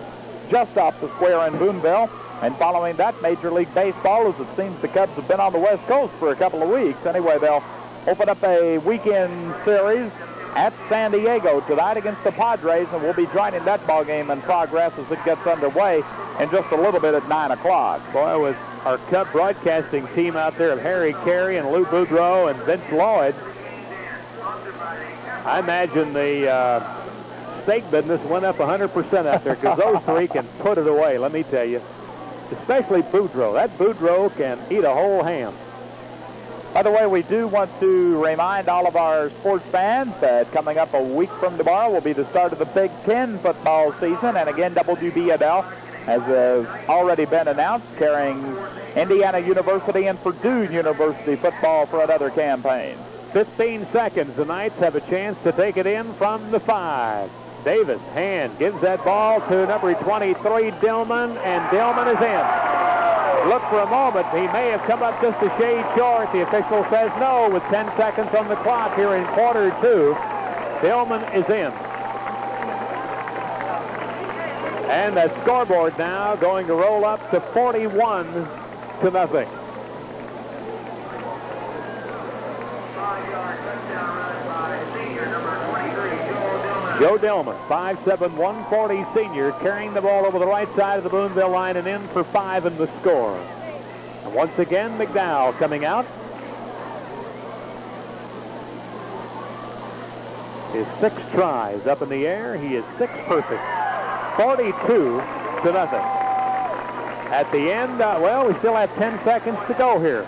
just off the square in Boonville. And following that, Major League Baseball, as it seems the Cubs have been on the West Coast for a couple of weeks. Anyway, they'll open up a weekend series at San Diego tonight against the Padres, and we'll be joining that ball game in progress as it gets underway in just a little bit at 9 o'clock. Boy, with our Cub broadcasting team out there of Harry Carey and Lou Boudreau and Vince Lloyd, I imagine the steak business went up 100% out there because those three can put it away, let me tell you. Especially Boudreaux. That Boudreaux can eat a whole ham. By the way, we do want to remind all of our sports fans that coming up a week from tomorrow will be the start of the Big Ten football season. And again, WBNL has already been announced, carrying Indiana University and Purdue University football for another campaign. 15 seconds. The Knights have a chance to take it in from the 5. Davis, hand, gives that ball to number 23, Dillman, and Dillman is in. Look for a moment. He may have come up just a shade short. The official says no with 10 seconds on the clock here in quarter 2. Dillman is in. And that scoreboard now going to roll up to 41-0. Joe Dillman, 5'7", 140 senior, carrying the ball over the right side of the Boonville line and in for 5 in the score. And once again, McDowell coming out. His 6 tries up in the air. He is 6 perfect. 42-0. At the end, well, we still have 10 seconds to go here.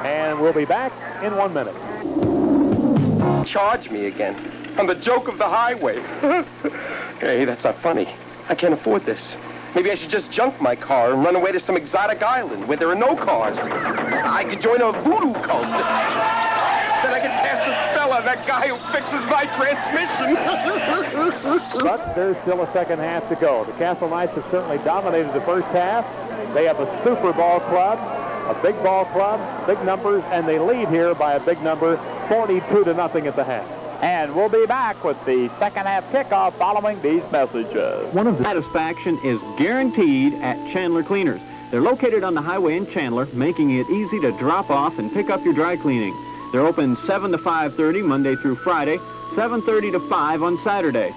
And we'll be back in 1 minute. Charge me again. I'm the joke of the highway. Hey, that's not funny. I can't afford this. Maybe I should just junk my car and run away to some exotic island where there are no cars. I could join a voodoo cult. Then I could cast a spell on that guy who fixes my transmission. But there's still a second half to go. The Castle Knights have certainly dominated the first half. They have a super ball club, a big ball club, big numbers, and they lead here by a big number, 42-0 at the half. And we'll be back with the second half kickoff following these messages. One of the satisfaction is guaranteed at Chandler Cleaners. They're located on the highway in Chandler, making it easy to drop off and pick up your dry cleaning. They're open 7 to 5:30 Monday through Friday, 7:30 to 5 on Saturday.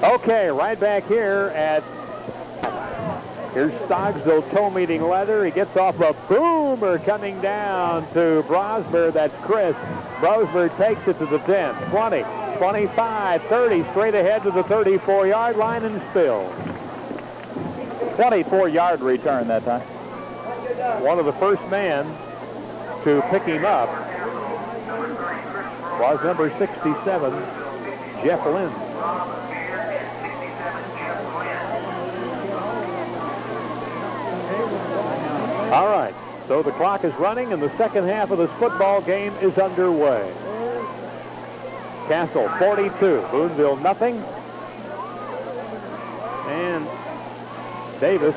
Okay, right back here at... Here's Stogsville toe meeting leather. He gets off a boomer coming down to Brosmer. That's Chris. Brosmer takes it to the 10, 20, 25, 30, straight ahead to the 34-yard line and spills. 24-yard return that time. One of the first men to pick him up was number 67, Jeff Lynn. All right, so the clock is running and the second half of this football game is underway. Castle 42, Boonville nothing. And Davis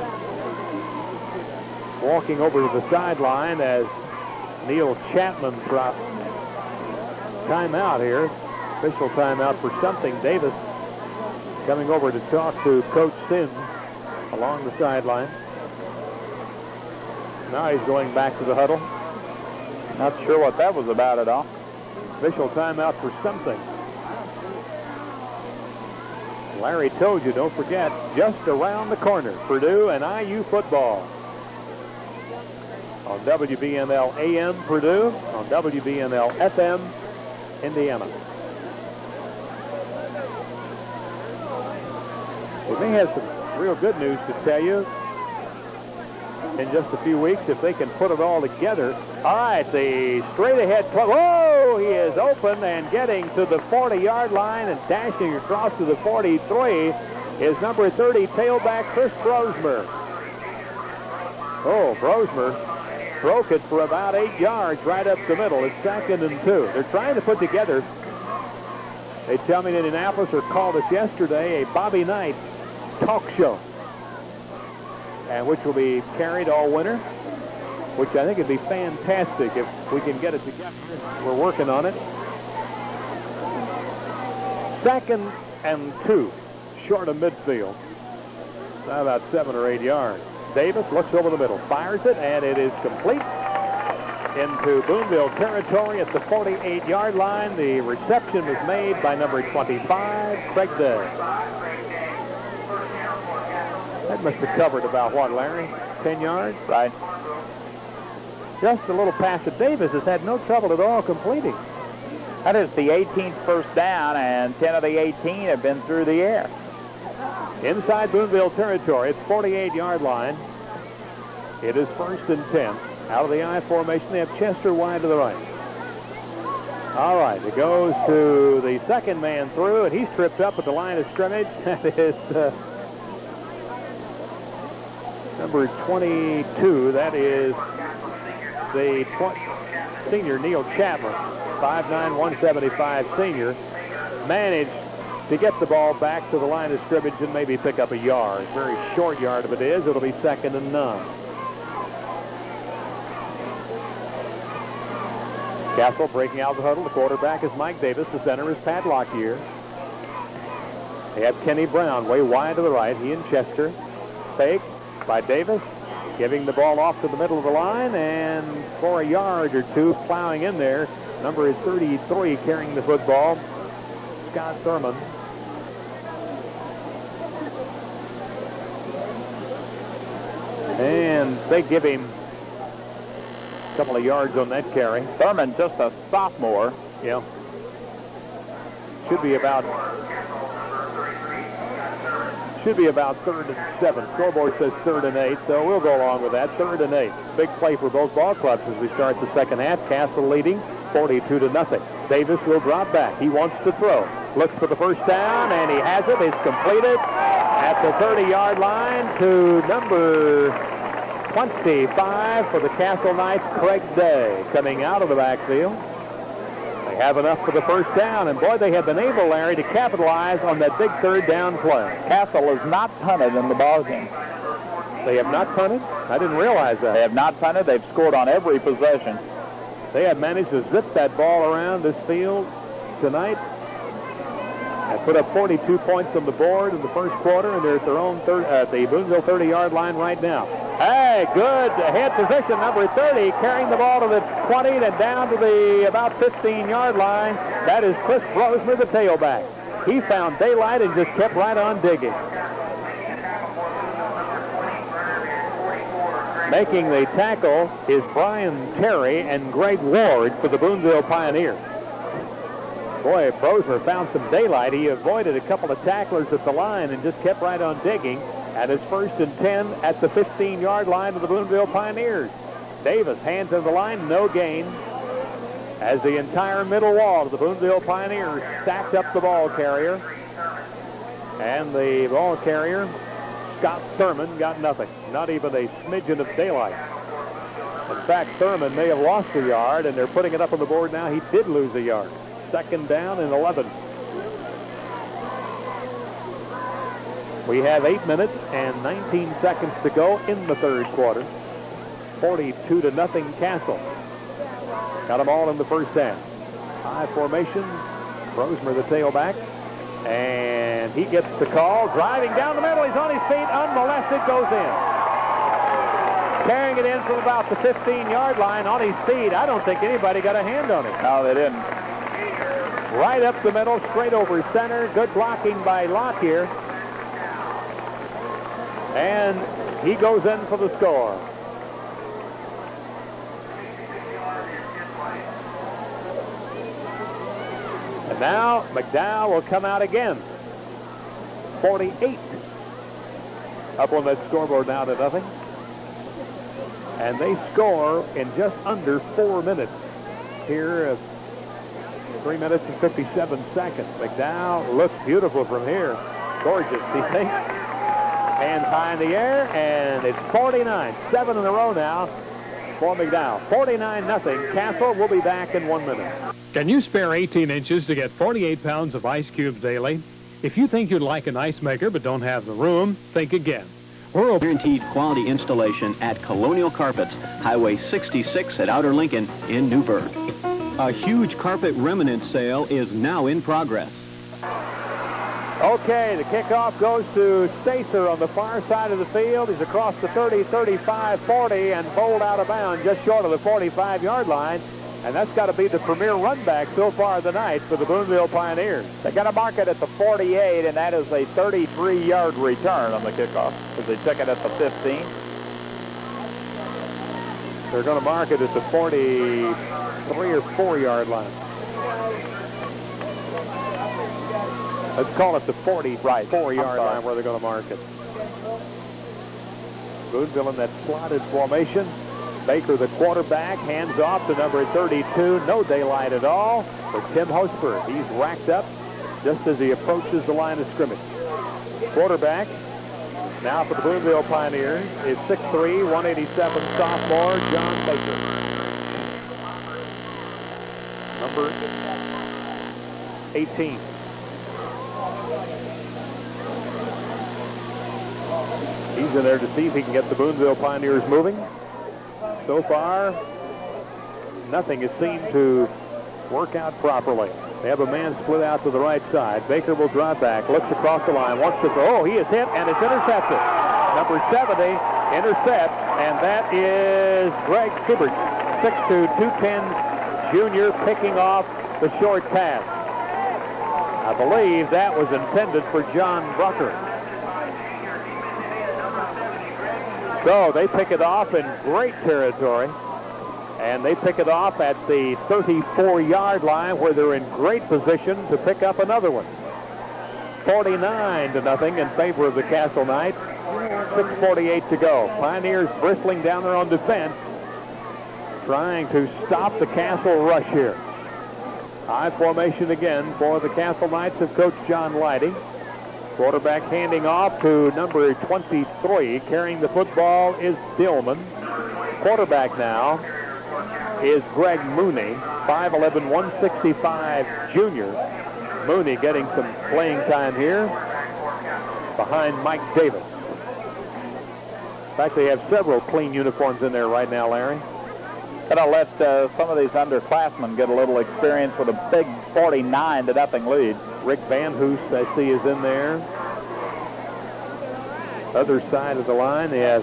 walking over to the sideline as Neil Chapman dropped timeout here. Official timeout for something. Davis coming over to talk to Coach Sims along the sideline. Now he's going back to the huddle. Not sure what that was about at all. Official timeout for something. Larry told you, don't forget, just around the corner, Purdue and IU football. On WBNL AM Purdue, on WBNL FM Indiana. We may have some real good news to tell you in just a few weeks if they can put it all together. All right, the straight ahead. Whoa, he is open and getting to the 40-yard line and dashing across to the 43 is number 30 tailback Chris Brosmer. Oh, Brosmer broke it for about 8 yards right up the middle. It's 2nd and 2. They're trying to put together, they tell me in Indianapolis, or called us yesterday, a Bobby Knight talk show, and which will be carried all winter, which I think would be fantastic if we can get it together. We're working on it. 2nd and 2, short of midfield, about 7 or 8 yards. Davis looks over the middle, fires it, and it is complete into Boonville territory at the 48-yard line. The reception was made by number 25, Craig Day. That must have covered about what, Larry? 10 yards? Right. Just a little pass to Davis has had no trouble at all completing. That is the 18th first down, and 10 of the 18 have been through the air. Inside Boonville territory, it's 48-yard line. It is 1st and 10. Out of the I formation, they have Chester wide to the right. All right, it goes to the second man through, and he's tripped up at the line of scrimmage. That is number 22. That is the senior, Neil Chapman, 5'9", 175 senior. Managed to get the ball back to the line of scrimmage and maybe pick up a yard. Very short yard of it is. It'll be 2nd and none. Castle breaking out the huddle. The quarterback is Mike Davis. The center is Pat Lockyer. They have Kenny Brown way wide to the right. He and Chester. Fake by Davis. Giving the ball off to the middle of the line. And for a yard or two, plowing in there. Number is 33 carrying the football. Scott Thurman. And they give him a couple of yards on that carry. Thurman, just a sophomore. Yeah. Should be about 3rd and 7. Scoreboard says 3rd and 8, so we'll go along with that. 3rd and 8. Big play for both ball clubs as we start the second half. Castle leading 42-0. Davis will drop back. He wants to throw. Looks for the first down, and he has it. It's completed at the 30-yard line to number 25 for the Castle Knights, Craig Day, coming out of the backfield. They have enough for the first down, and boy, they have been able, Larry, to capitalize on that big 3rd down play. Castle is not punted in the ballgame. They have not punted? I didn't realize that. They have not punted. They've scored on every possession. They have managed to zip that ball around this field tonight and put up 42 points on the board in the first quarter, and they're at their own the Boonville 30-yard line right now. Hey, good head position, number 30, carrying the ball to the 20 and down to the about 15-yard line. That is Chris Brosmer, the tailback. He found daylight and just kept right on digging. Making the tackle is Brian Terry and Greg Ward for the Boonville Pioneers. Boy, Brosmer found some daylight. He avoided a couple of tacklers at the line and just kept right on digging. And it's 1st and 10 at the 15-yard line of the Boonville Pioneers. Davis hands on the line, no gain. As the entire middle wall of the Boonville Pioneers stacked up the ball carrier. And the ball carrier, Scott Thurman, got nothing. Not even a smidgen of daylight. In fact, Thurman may have lost a yard, and they're putting it up on the board now. He did lose a yard. 2nd down and 11. We have 8 minutes and 19 seconds to go in the 3rd quarter. 42-0 Castle. Got them all in the first half. High formation. Brosmer, the tailback. And he gets the call. Driving down the middle. He's on his feet. Unmolested. Goes in. Carrying it in from about the 15-yard line on his feet. I don't think anybody got a hand on it. No, they didn't. Right up the middle, straight over center. Good blocking by Lockyer. And he goes in for the score. And now McDowell will come out again. 48. Up on that scoreboard now to nothing. And they score in just under 4 minutes. Here, 3 minutes and 57 seconds. McDowell looks beautiful from here. Gorgeous, do you think? Hands high in the air, and it's 49. 7 in a row now for McDowell. 49-0. Castle will be back in 1 minute. Can you spare 18 inches to get 48 pounds of ice cubes daily? If you think you'd like an ice maker but don't have the room, think again. We're Guaranteed quality installation at Colonial Carpets, Highway 66 at Outer Lincoln in Newburgh. A huge carpet remnant sale is now in progress. Okay, the kickoff goes to Stacer on the far side of the field. He's across the 30, 35, 40, and bowled out of bounds just short of the 45-yard line. And that's got to be the premier run back so far tonight for the Boonville Pioneers. They're going to mark it at the 48, and that is a 33-yard return on the kickoff, because they took it at the 15. They're going to mark it at the 43 or 4-yard line. Let's call it the 44-yard line where they're going to mark it. Boonville in that slotted formation. Baker, the quarterback, hands off to number 32. No daylight at all for Tim Hosberg. He's racked up just as he approaches the line of scrimmage. Quarterback, now for the Boonville Pioneers, is 6'3", 187 sophomore John Baker. Number 18. He's in there to see if he can get the Boonville Pioneers moving. So far, nothing has seemed to work out properly. They have a man split out to the right side. Baker will drive back, looks across the line, wants to throw. Oh, he is hit, and it's intercepted. Number 70, intercept, and that is Greg Schubert, 6'2", 210 junior, picking off the short pass. I believe that was intended for John Brucker. So they pick it off in great territory, and they pick it off at the 34-yard line where they're in great position to pick up another one. 49-0 in favor of the Castle Knights. 6:48 to go. Pioneers bristling down there on defense, trying to stop the Castle rush here. High formation again for the Castle Knights of Coach John Leidy. Quarterback handing off to number 23. Carrying the football is Dillman. Quarterback now is Greg Mooney, 5'11", 165 junior. Mooney getting some playing time here behind Mike Davis. In fact, they have several clean uniforms in there right now, Larry. Gonna let some of these underclassmen get a little experience with a big 49-0 lead. Rick Van Hoos, I see, is in there. Other side of the line, they have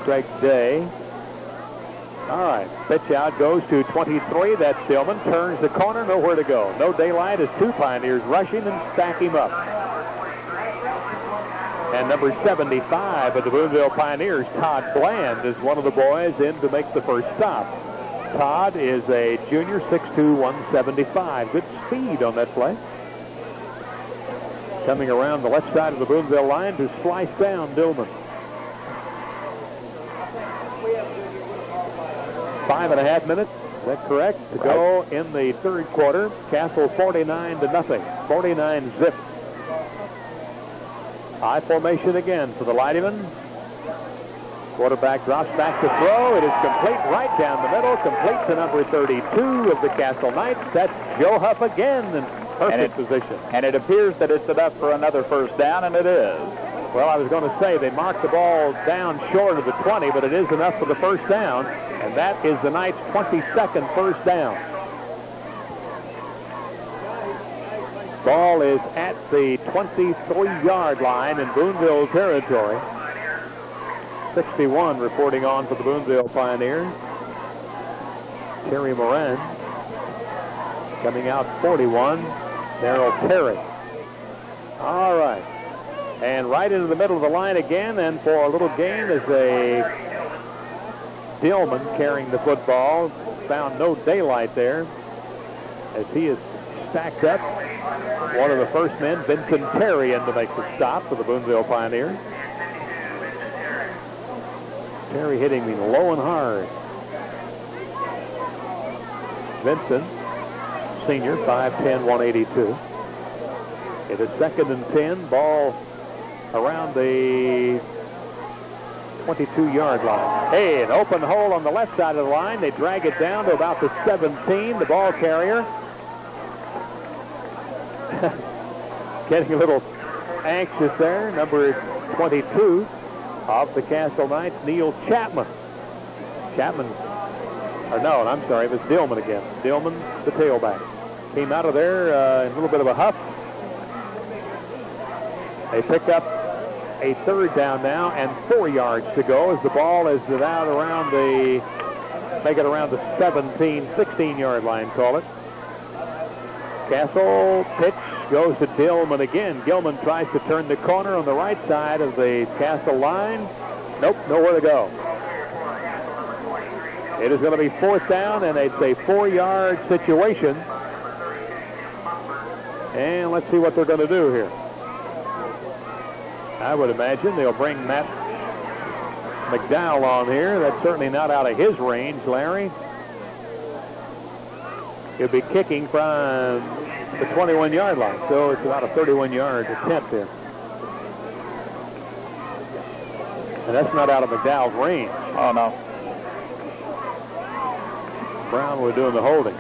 Craig Day. All right, pitch out goes to 23. That's Stillman. Turns the corner, nowhere to go. No daylight as two Pioneers rushing and stack him up. And number 75 of the Boonville Pioneers, Todd Bland, is one of the boys in to make the first stop. Todd is a junior, 6'2", 175. Good speed on that play. Coming around the left side of the Boonville line to slice down Dillman. 5.5 minutes, is that correct? To go in the third quarter. Castle 49-0. 49 zip. High formation again for the Leidyman. Quarterback drops back to throw. It is complete right down the middle. Complete to number 32 of the Castle Knights. That's Joe Huff again in perfect position. And it appears that it's enough for another first down, and it is. Well, I was going to say they marked the ball down short of the 20, but it is enough for the first down, and that is the Knights' 22nd first down. Ball is at the 23-yard line in Boonville territory. 61 reporting on for the Boonville Pioneers. Terry Moran coming out 41. Darrell Perry. All right. And right into the middle of the line again, and for a little gain is a Dillman carrying the football. Found no daylight there as he is stacked up. One of the first men, Vincent Terry, in to make the stop for the Boonville Pioneers. Terry hitting me low and hard. Vincent, senior, 5'10", 182. It is 2nd and 10. Ball around the 22-yard line. Hey, an open hole on the left side of the line. They drag it down to about the 17. The ball carrier getting a little anxious there. Number 22 of the Castle Knights, Neil Chapman. Chapman, or no, I'm sorry, it was Dillman again. Dillman, the tailback. Came out of there in a little bit of a huff. They pick up a third down now and 4 yards to go as the ball is out around the, make it around the 17, 16-yard line, call it. Castle pitch goes to Dillman again. Gilman tries to turn the corner on the right side of the Castle line. Nope, nowhere to go. It is going to be 4th down, and it's a 4-yard situation. And let's see what they're going to do here. I would imagine they'll bring Matt McDowell on here. That's certainly not out of his range, Larry. He'll be kicking from the 21-yard line, so it's about a 31-yard attempt there. And that's not out of McDowell's range. Oh, no. Brown was doing the holding.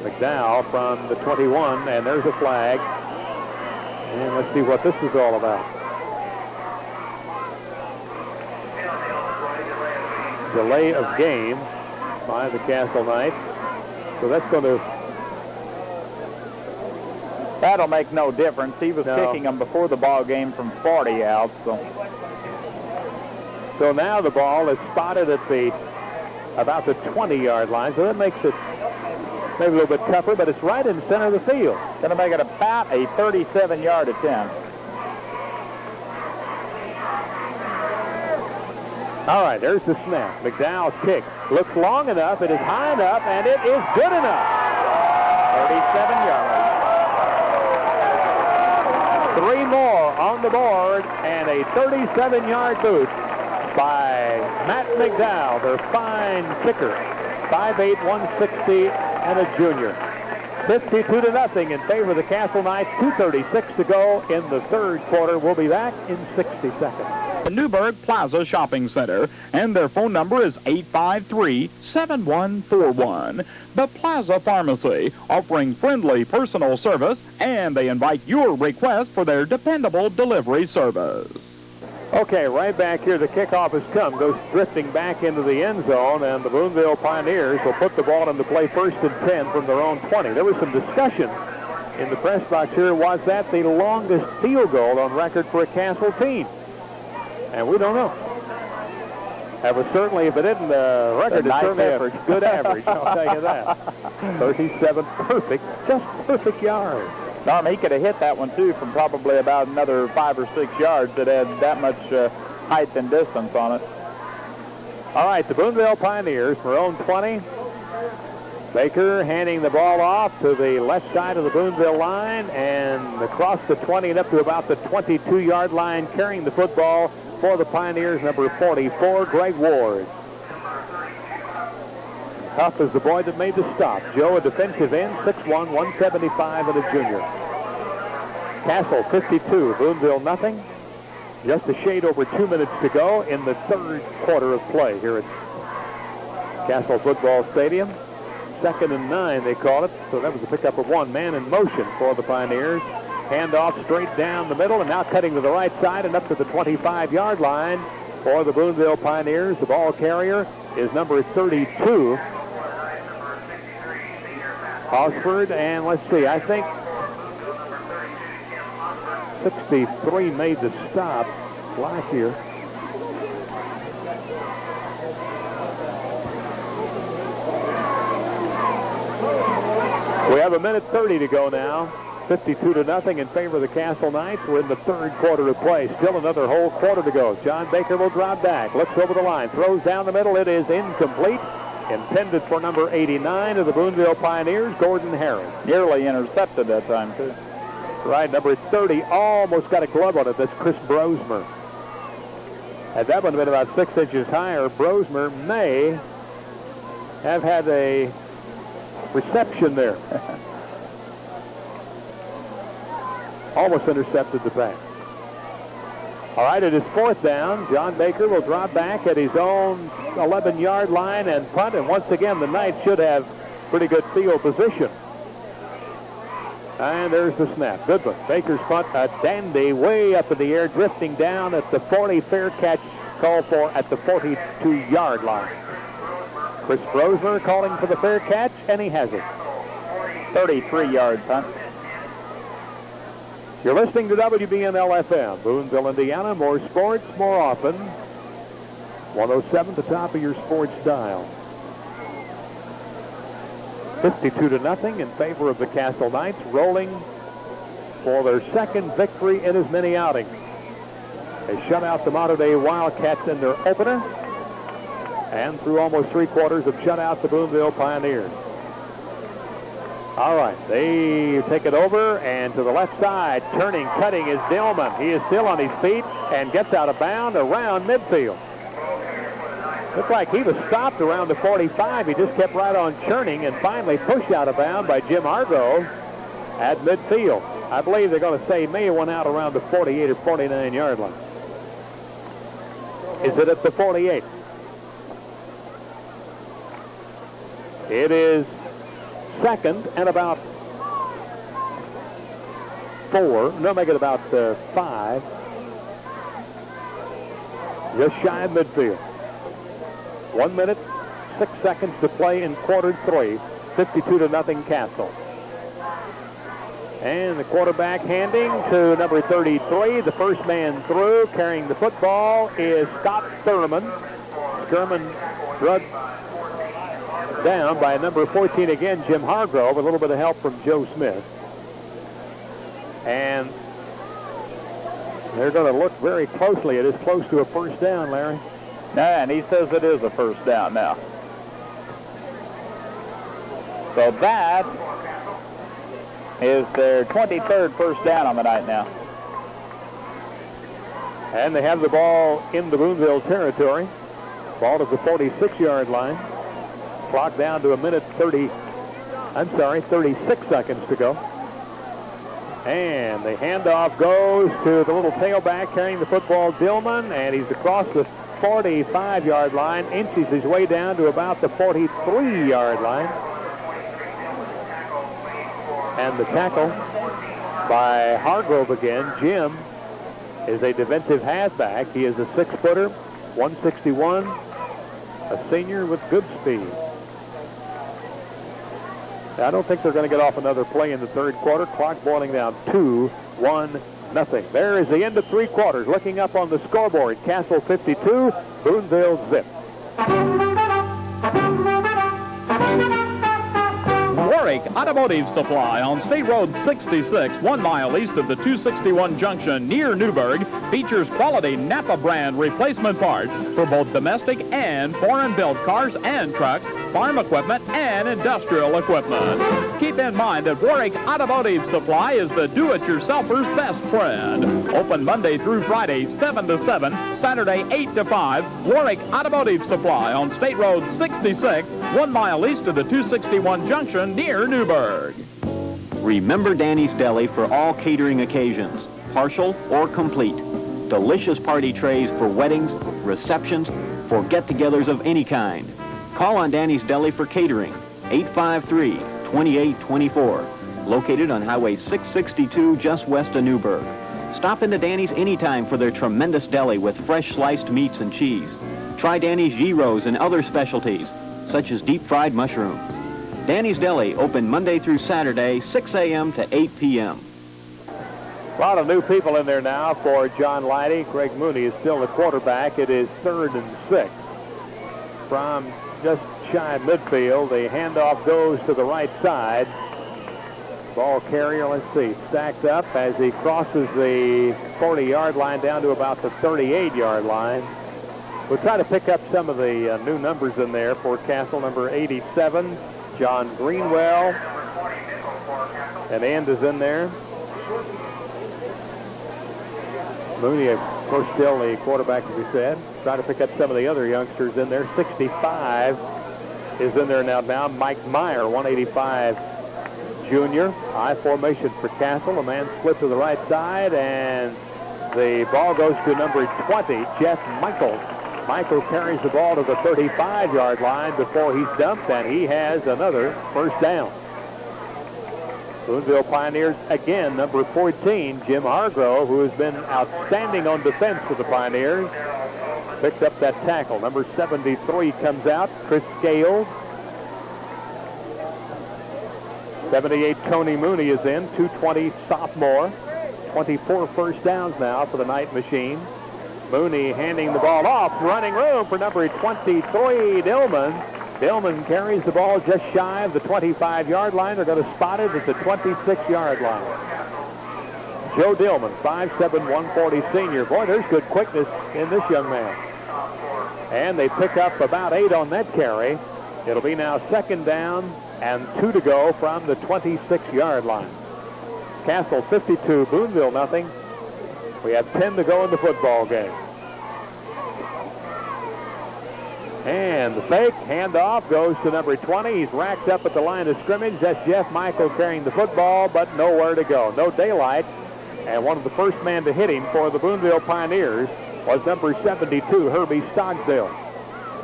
McDowell from the 21, and there's a flag. And let's see what this is all about. Delay of game by the Castle Knights. So that's going to... That'll make no difference. He was kicking them before the ball game from 40 out. So now the ball is spotted at about the 20-yard line. So that makes it maybe a little bit tougher, but it's right in center of the field. Going to make it about a 37-yard attempt. All right, there's the snap. McDowell's kick looks long enough. It is high enough, and it is good enough. 37 yards. 3 more on the board, and a 37-yard boot by Matt McDowell, their fine kicker. 5'8", 160, and a junior. 52-0 in favor of the Castle Knights. 2:36 to go in the 3rd quarter. We'll be back in 60 seconds. The Newburgh Plaza Shopping Center, and their phone number is 853-7141. The Plaza Pharmacy, offering friendly personal service, and they invite your request for their dependable delivery service. Okay, right back here, the kickoff has come. Goes drifting back into the end zone, and the Boonville Pioneers will put the ball into play 1st and 10 from their own 20. There was some discussion in the press box here. Was that the longest field goal on record for a Castle team? And we don't know. That was certainly, if it isn't the record, it's certainly a good average, I'll tell you that. 37 perfect, just perfect yards. Norm, he could have hit that one, too, from probably about another 5 or 6 yards. It had that much height and distance on it. All right, the Boonville Pioneers, their own 20. Baker handing the ball off to the left side of the Boonville line, and across the 20 and up to about the 22-yard line, carrying the football for the Pioneers, number 44, Greg Ward. Huff is the boy that made the stop. Joe, a defensive end, 6'1", 175, and a junior. Castle, 52, Boonville, nothing. Just a shade over 2 minutes to go in the 3rd quarter of play here at Castle Football Stadium. 2nd and 9, they call it. So that was a pickup of 1 man in motion for the Pioneers. Handoff straight down the middle, and now cutting to the right side and up to the 25-yard line for the Boonville Pioneers. The ball carrier is number 32, Osford, and let's see, I think 63 made the stop last year. We have 1:30 to go now. 52-0 in favor of the Castle Knights. We're in the 3rd quarter of play. Still another whole quarter to go. John Baker will drop back. Looks over the line. Throws down the middle. It is incomplete. Intended for number 89 of the Boonville Pioneers, Gordon Harris. Nearly intercepted that time, too. Right, number 30 almost got a glove on it. That's Chris Brosmer. Had that one been about 6 inches higher, Brosmer may have had a reception there. Almost intercepted the pass. All right, it is 4th down. John Baker will drop back at his own 11-yard line and punt. And once again, the Knights should have pretty good field position. And there's the snap. Good one. Baker's punt, a dandy, way up in the air, drifting down at the 40. Fair catch called for at the 42-yard line. Chris Brosmer calling for the fair catch, and he has it. 33-yard punt. You're listening to WBNL-FM, Boonville, Indiana. More sports, more often. 107 at the top of your sports dial. 52-0 in favor of the Castle Knights, rolling for their 2nd victory in as many outings. They shut out the Mater Dei Wildcats in their opener. And through almost 3 quarters have shut out the Boonville Pioneers. All right, they take it over, and to the left side, turning, cutting is Dillman. He is still on his feet and gets out of bounds around midfield. Looked like he was stopped around the 45. He just kept right on churning and finally pushed out of bounds by Jim Hargrove at midfield. I believe they're going to say he may have went out around the 48 or 49 yard line. Is it at the 48? It is second and about 4. No, make it about 5. Just shy of midfield. 1 minute, 6 seconds to play in quarter 3. 52-0 Castle. And the quarterback handing to number 33. The first man through, carrying the football, is Scott Thurman. Thurman drugged down by number 14 again, Jim Hargrove. A little bit of help from Joe Smith. And they're going to look very closely. It is close to a first down, Larry. Yeah, and he says it is a first down now. So that is their 23rd first down on the night now. And they have the ball in the Boonville territory. Ball to the 46-yard line. Clock down to 36 seconds to go. And the handoff goes to the little tailback carrying the football, Dillman, and he's across the 45-yard line, inches his way down to about the 43-yard line. And the tackle by Hargrove again. Jim is a defensive halfback. He is a 6-footer, 161, a senior with good speed. I don't think they're going to get off another play in the third quarter. Clock boiling down 2-1-0. There is the end of 3 quarters. Looking up on the scoreboard, Castle 52, Boonville zip. Warwick Automotive Supply on State Road 66, 1 mile east of the 261 junction near Newburgh, features quality Napa brand replacement parts for both domestic and foreign-built cars and trucks, farm equipment, and industrial equipment. Keep in mind that Warwick Automotive Supply is the do-it-yourselfer's best friend. Open Monday through Friday, 7 to 7, Saturday, 8 to 5. Warwick Automotive Supply on State Road 66, 1 mile east of the 261 junction near Newburgh. Remember Danny's Deli for all catering occasions, partial or complete. Delicious party trays for weddings, receptions, for get-togethers of any kind. Call on Danny's Deli for catering, 853-2824, located on Highway 662 just west of Newburgh. Stop into Danny's anytime for their tremendous deli with fresh sliced meats and cheese. Try Danny's gyros and other specialties, such as deep-fried mushrooms. Danny's Deli, open Monday through Saturday, 6 a.m. to 8 p.m. A lot of new people in there now for John Leidy. Greg Mooney is still the quarterback. It is 3rd and 6 from just shy of midfield. The handoff goes to the right side. Ball carrier, let's see, stacked up as he crosses the 40-yard line down to about the 38-yard line. We'll try to pick up some of the new numbers in there for Castle. Number 87, John Greenwell. An end is in there. Mooney, of course, still the quarterback, as we said. Try to pick up some of the other youngsters in there. 65 is in there now. Mike Meyer, 185 junior. I formation for Castle. A man split to the right side, and the ball goes to number 20, Jeff Michael. Michael carries the ball to the 35-yard line before he's dumped, and he has another first down. Boonville Pioneers again, number 14, Jim Hargrove, who has been outstanding on defense for the Pioneers, picked up that tackle. Number 73 comes out, Chris Scales. 78, Tony Mooney is in, 220 sophomore. 24 first downs now for the Night Machine. Mooney handing the ball off, running room for number 23, Dillman. Dillman carries the ball just shy of the 25-yard line. They're going to spot it at the 26-yard line. Joe Dillman, 5'7", 140 senior. Boy, there's good quickness in this young man. And they pick up about 8 on that carry. It'll be now 2nd down and 2 to go from the 26-yard line. Castle 52, Boonville nothing. We have 10 to go in the football game. And the fake handoff goes to number 20. He's racked up at the line of scrimmage. That's Jeff Michael carrying the football, but nowhere to go. No daylight. And one of the first men to hit him for the Boonville Pioneers was number 72, Herbie Stogsdale.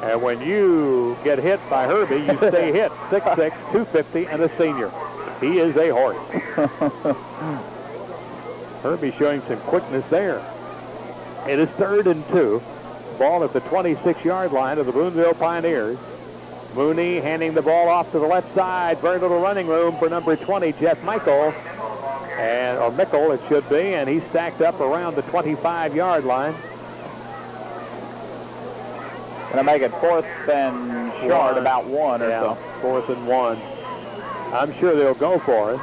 And when you get hit by Herbie, you stay hit. 6'6", 250, and a senior. He is a horse. Herbie showing some quickness there. It is 3rd and 2. Ball at the 26-yard line of the Boonville Pioneers. Mooney handing the ball off to the left side. Very little running room for number 20, Jeff Michael. Or Mickle, it should be. And he's stacked up around the 25-yard line. Going to make it 4th and short, about 1 or so. 4th and 1. I'm sure they'll go for it.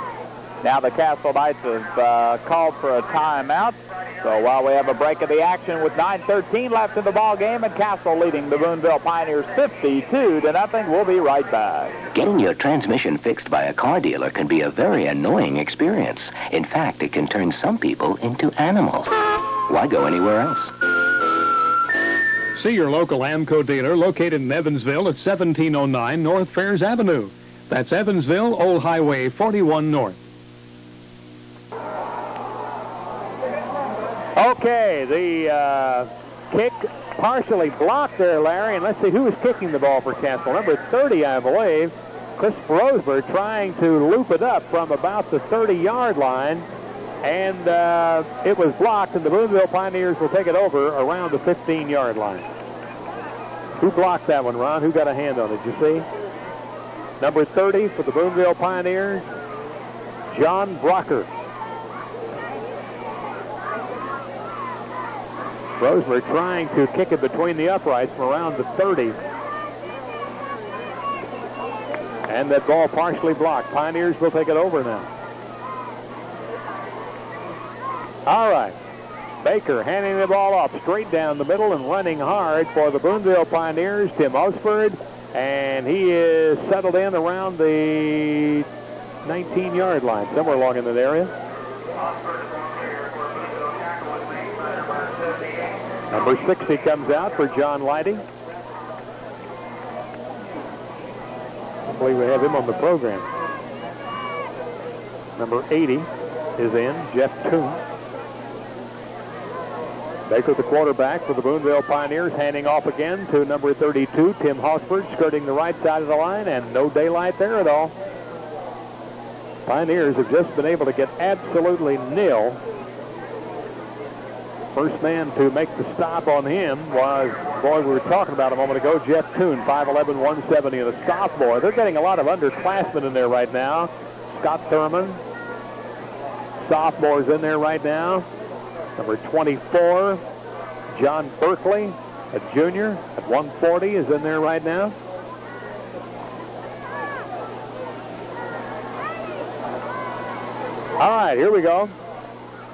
Now the Castle Knights have called for a timeout. So while we have a break of the action with 9:13 left in the ball game and Castle leading the Boonville Pioneers 52-0, we'll be right back. Getting your transmission fixed by a car dealer can be a very annoying experience. In fact, it can turn some people into animals. Why go anywhere else? See your local Amco dealer located in Evansville at 1709 North Fairs Avenue. That's Evansville, Old Highway 41 North. Okay, the kick partially blocked there, Larry. And let's see who is kicking the ball for Castle. Number 30, I believe. Chris Roseberg trying to loop it up from about the 30-yard line. And it was blocked, and the Boonville Pioneers will take it over around the 15-yard line. Who blocked that one, Ron? Who got a hand on it? Did you see? Number 30 for the Boonville Pioneers, John Brocker. Roseberg trying to kick it between the uprights from around the 30. And that ball partially blocked. Pioneers will take it over now. All right. Baker handing the ball off straight down the middle and running hard for the Boonville Pioneers, Tim Osford. And he is settled in around the 19-yard line, somewhere along in that area. Number 60 comes out for John Leidy. I believe we have him on the program. Number 80 is in, Jeff Toon. Baker, the quarterback for the Boonville Pioneers, handing off again to number 32, Tim Hosford, skirting the right side of the line, and no daylight there at all. Pioneers have just been able to get absolutely nil. First man to make the stop on him was, boy, we were talking about a moment ago, Jeff Toon, 5'11", 170, and a sophomore. They're getting a lot of underclassmen in there right now. Scott Thurman, sophomores in there right now. Number 24, John Berkeley, a junior at 140, is in there right now. All right, here we go.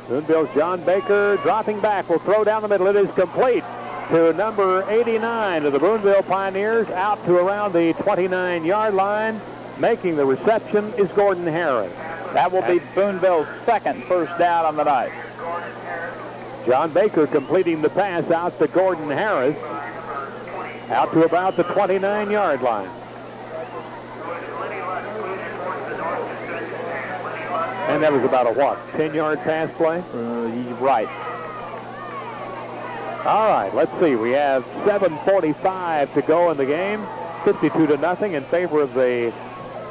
Boonville's John Baker dropping back, will throw down the middle. It is complete to number 89 of the Boonville Pioneers, out to around the 29-yard line. Making the reception is Gordon Harris. That will be Boonville's second first down on the night. John Baker completing the pass out to Gordon Harris, out to about the 29-yard line. And that was about a what, 10-yard pass play? Right. All right, let's see. We have 7:45 to go in the game. 52-0 in favor of the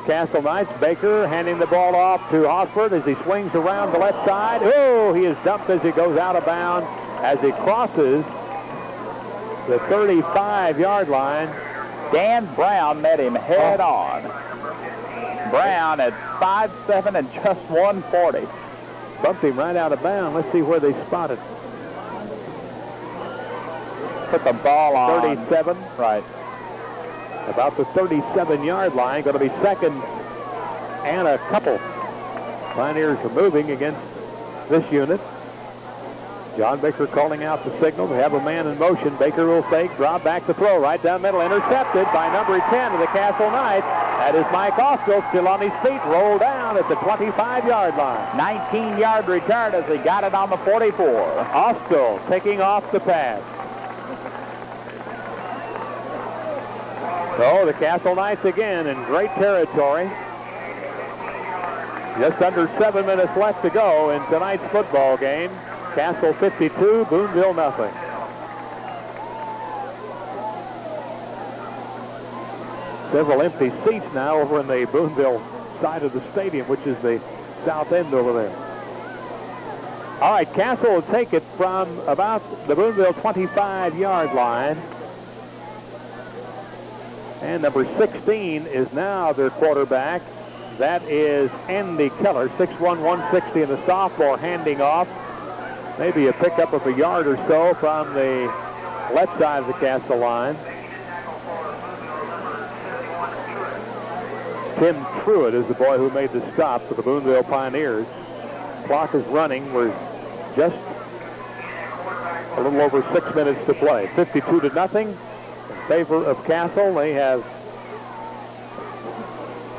Castle Knights. Baker handing the ball off to Hosford as he swings around the left side. Oh, he is dumped as he goes out of bounds as he crosses the 35-yard line. Dan Brown met him head on. Brown at 5'7" and just 140. Bumped him right out of bounds. Let's see where they spotted. Put the ball on 37. Right. About the 37-yard line. Going to be second and a couple. Pioneers are moving against this unit. John Baker calling out the signal. They have a man in motion. Baker will fake, drop back to throw. Right down middle, intercepted by number 10 of the Castle Knights. That is Mike Austell, still on his feet, rolled down at the 25-yard line. 19-yard return as he got it on the 44. Austell taking off the pass. So the Castle Knights again in great territory. Just under 7 minutes left to go in tonight's football game. Castle 52, Boonville nothing. Several empty seats now over in the Boonville side of the stadium, which is the south end over there. All right, Castle will take it from about the Boonville 25-yard line. And number 16 is now their quarterback. That is Andy Keller, 6'1", 160, and the sophomore, handing off. Maybe a pickup of a yard or so from the left side of the Castle line. Tim Truitt is the boy who made the stop for the Boonville Pioneers. Clock is running. We're just a little over 6 minutes to play. 52-0 in favor of Castle. They have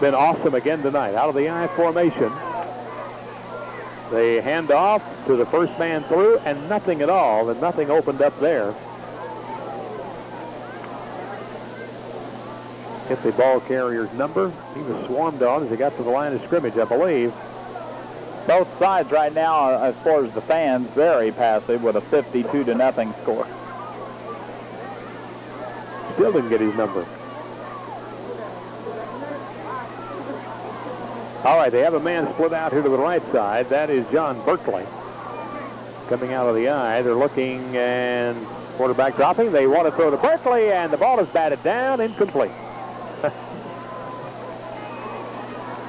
been awesome again tonight. Out of the I formation. They hand off to the first man through, and nothing at all, and nothing opened up there. Get the ball carrier's number. He was swarmed on as he got to the line of scrimmage, I believe. Both sides right now, as far as the fans, very passive with a 52-0 score. Still didn't get his number. All right, they have a man split out here to the right side. That is John Berkeley coming out of the I. They're looking, and quarterback dropping. They want to throw to Berkeley, and the ball is batted down, incomplete.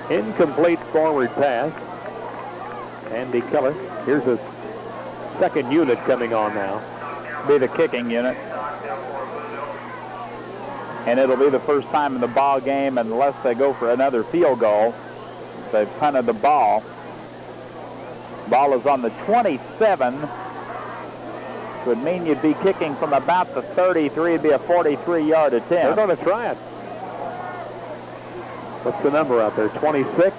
Incomplete forward pass. Andy Keller. Here's a second unit coming on now. Be the kicking unit. And it'll be the first time in the ball game, unless they go for another field goal. They've punted the ball. Ball is on the 27. Would mean you'd be kicking from about the 33. It'd be a 43-yard attempt. They're going to try it. What's the number out there? 26.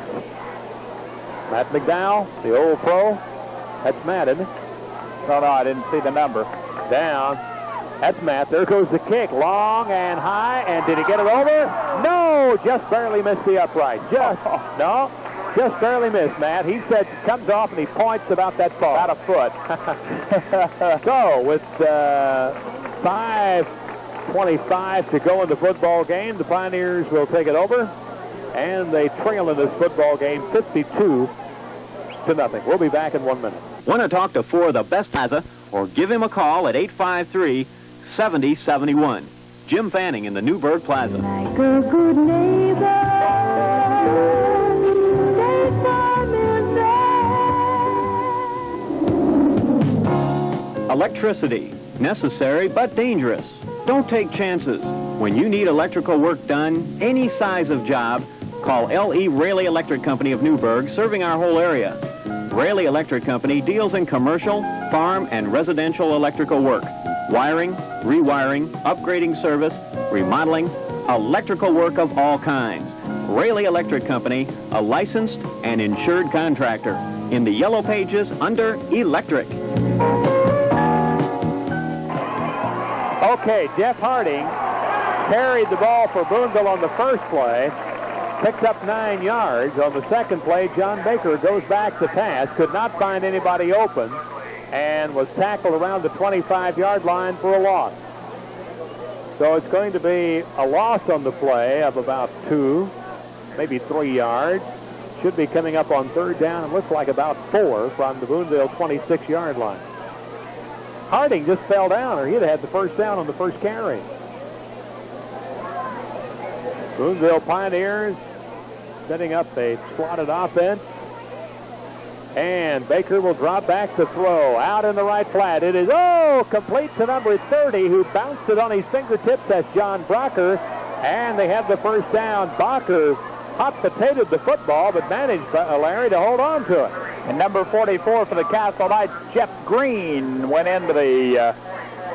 Matt McDowell, the old pro. That's Matt, isn't it? No, I didn't see the number. Down. That's Matt. There goes the kick. Long and high. And did he get it over? No! Just barely missed the upright. Just barely missed, Matt. He said comes off and he points about that far. About a foot. So with 5:25 to go in the football game, the Pioneers will take it over. And they trail in this football game 52-0. We'll be back in 1 minute. Want to talk to four of the best plaza, or give him a call at 853-7071. Jim Fanning in the Newburgh Plaza. Like a good neighbor, State Farm is there. Electricity, necessary but dangerous. Don't take chances. When you need electrical work done, any size of job, call L.E. Raley Electric Company of Newburgh, serving our whole area. Raley Electric Company deals in commercial, farm, and residential electrical work. Wiring, rewiring, upgrading service, remodeling, electrical work of all kinds. Raley Electric Company, a licensed and insured contractor. In the yellow pages under Electric. Okay, Jeff Harding carried the ball for Boonville on the first play. Picked up 9 yards. On the second play, John Baker goes back to pass. Could not find anybody open. And was tackled around the 25-yard line for a loss. So it's going to be a loss on the play of about 2, maybe 3 yards. Should be coming up on third down and looks like about 4 from the Boonville 26-yard line. Harding just fell down, or he'd have had the first down on the first carry. Boonville Pioneers setting up a slotted offense. And Baker will drop back to throw. Out in the right flat. It is, complete to number 30, who bounced it on his fingertips. That's John Brocker. And they have the first down. Brocker hot potatoed the football, but managed, Larry, to hold on to it. And number 44 for the Castle Knights, Jeff Green, went into the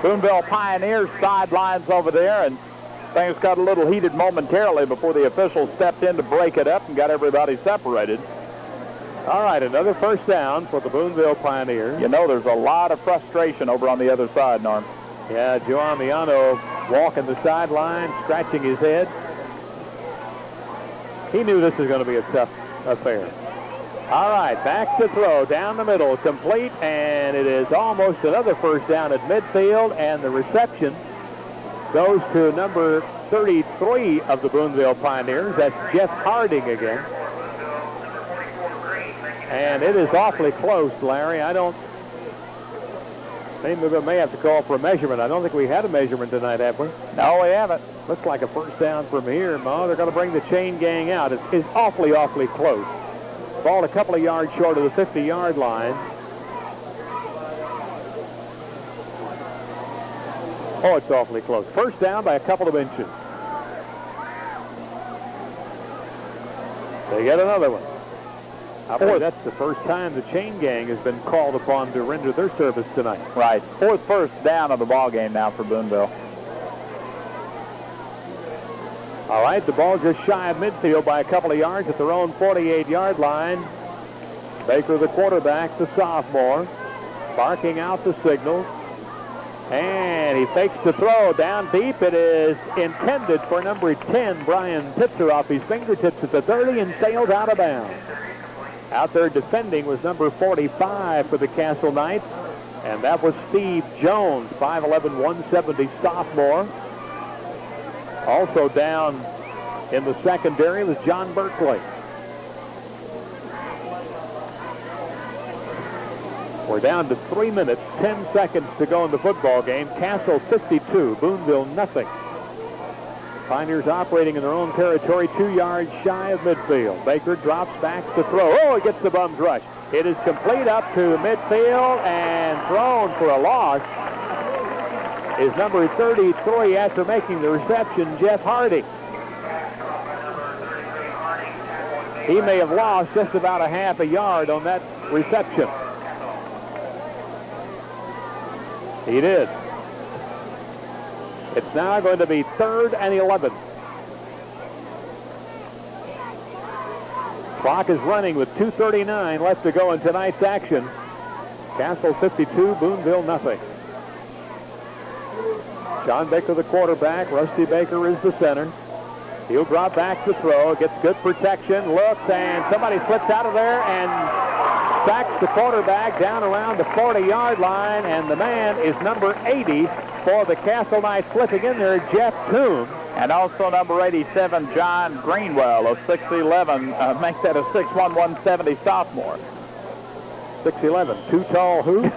Boonville Pioneers sidelines over there, and things got a little heated momentarily before the officials stepped in to break it up and got everybody separated. All right, another first down for the Boonville Pioneers. You know, there's a lot of frustration over on the other side, Norm. Yeah, Joe Amiano walking the sideline, scratching his head. He knew this was going to be a tough affair. All right, back to throw, down the middle, complete, and it is almost another first down at midfield, and the reception goes to number 33 of the Boonville Pioneers. That's Jeff Harding again. And it is awfully close, Larry. Maybe we may have to call for a measurement. I don't think we had a measurement tonight, have we? No, we haven't. Looks like a first down from here, Mo. They're going to bring the chain gang out. It's awfully, awfully close. Ball a couple of yards short of the 50-yard line. Oh, it's awfully close. First down by a couple of inches. They get another one. I believe that's the first time the chain gang has been called upon to render their service tonight. Right. Fourth first down of the ball game now for Boonville. All right, the ball just shy of midfield by a couple of yards at their own 48-yard line. Baker, the quarterback, the sophomore, barking out the signal. And he fakes the throw down deep. It is intended for number 10, Brian Pitzer, off his fingertips at the 30 and sails out of bounds. Out there defending was number 45 for the Castle Knights, and that was Steve Jones, 5'11", 170 sophomore. Also down in the secondary was John Berkeley. We're down to 3 minutes, 10 seconds to go in the football game. Castle 52, Boonville nothing. Pioneers operating in their own territory, 2 yards shy of midfield. Baker drops back to throw. Oh, he gets the bum's rush. It is complete up to midfield and thrown for a loss is number 33 after making the reception, Jeff Harding. He may have lost just about a half a yard on that reception. He did. It's now going to be 3rd and 11. Clock is running with 2:39 left to go in tonight's action. Castle 52, Boonville nothing. John Baker, the quarterback. Rusty Baker is the center. He'll drop back to throw. Gets good protection. Looks, and somebody slips out of there and sacks the quarterback down around the 40-yard line. And the man is number 80 for the Castle Knights, slipping in there, Jeff Toome. And also number 87, John Greenwell, of 6'11", makes that a 6'1", 170 sophomore. 6'11", too tall who?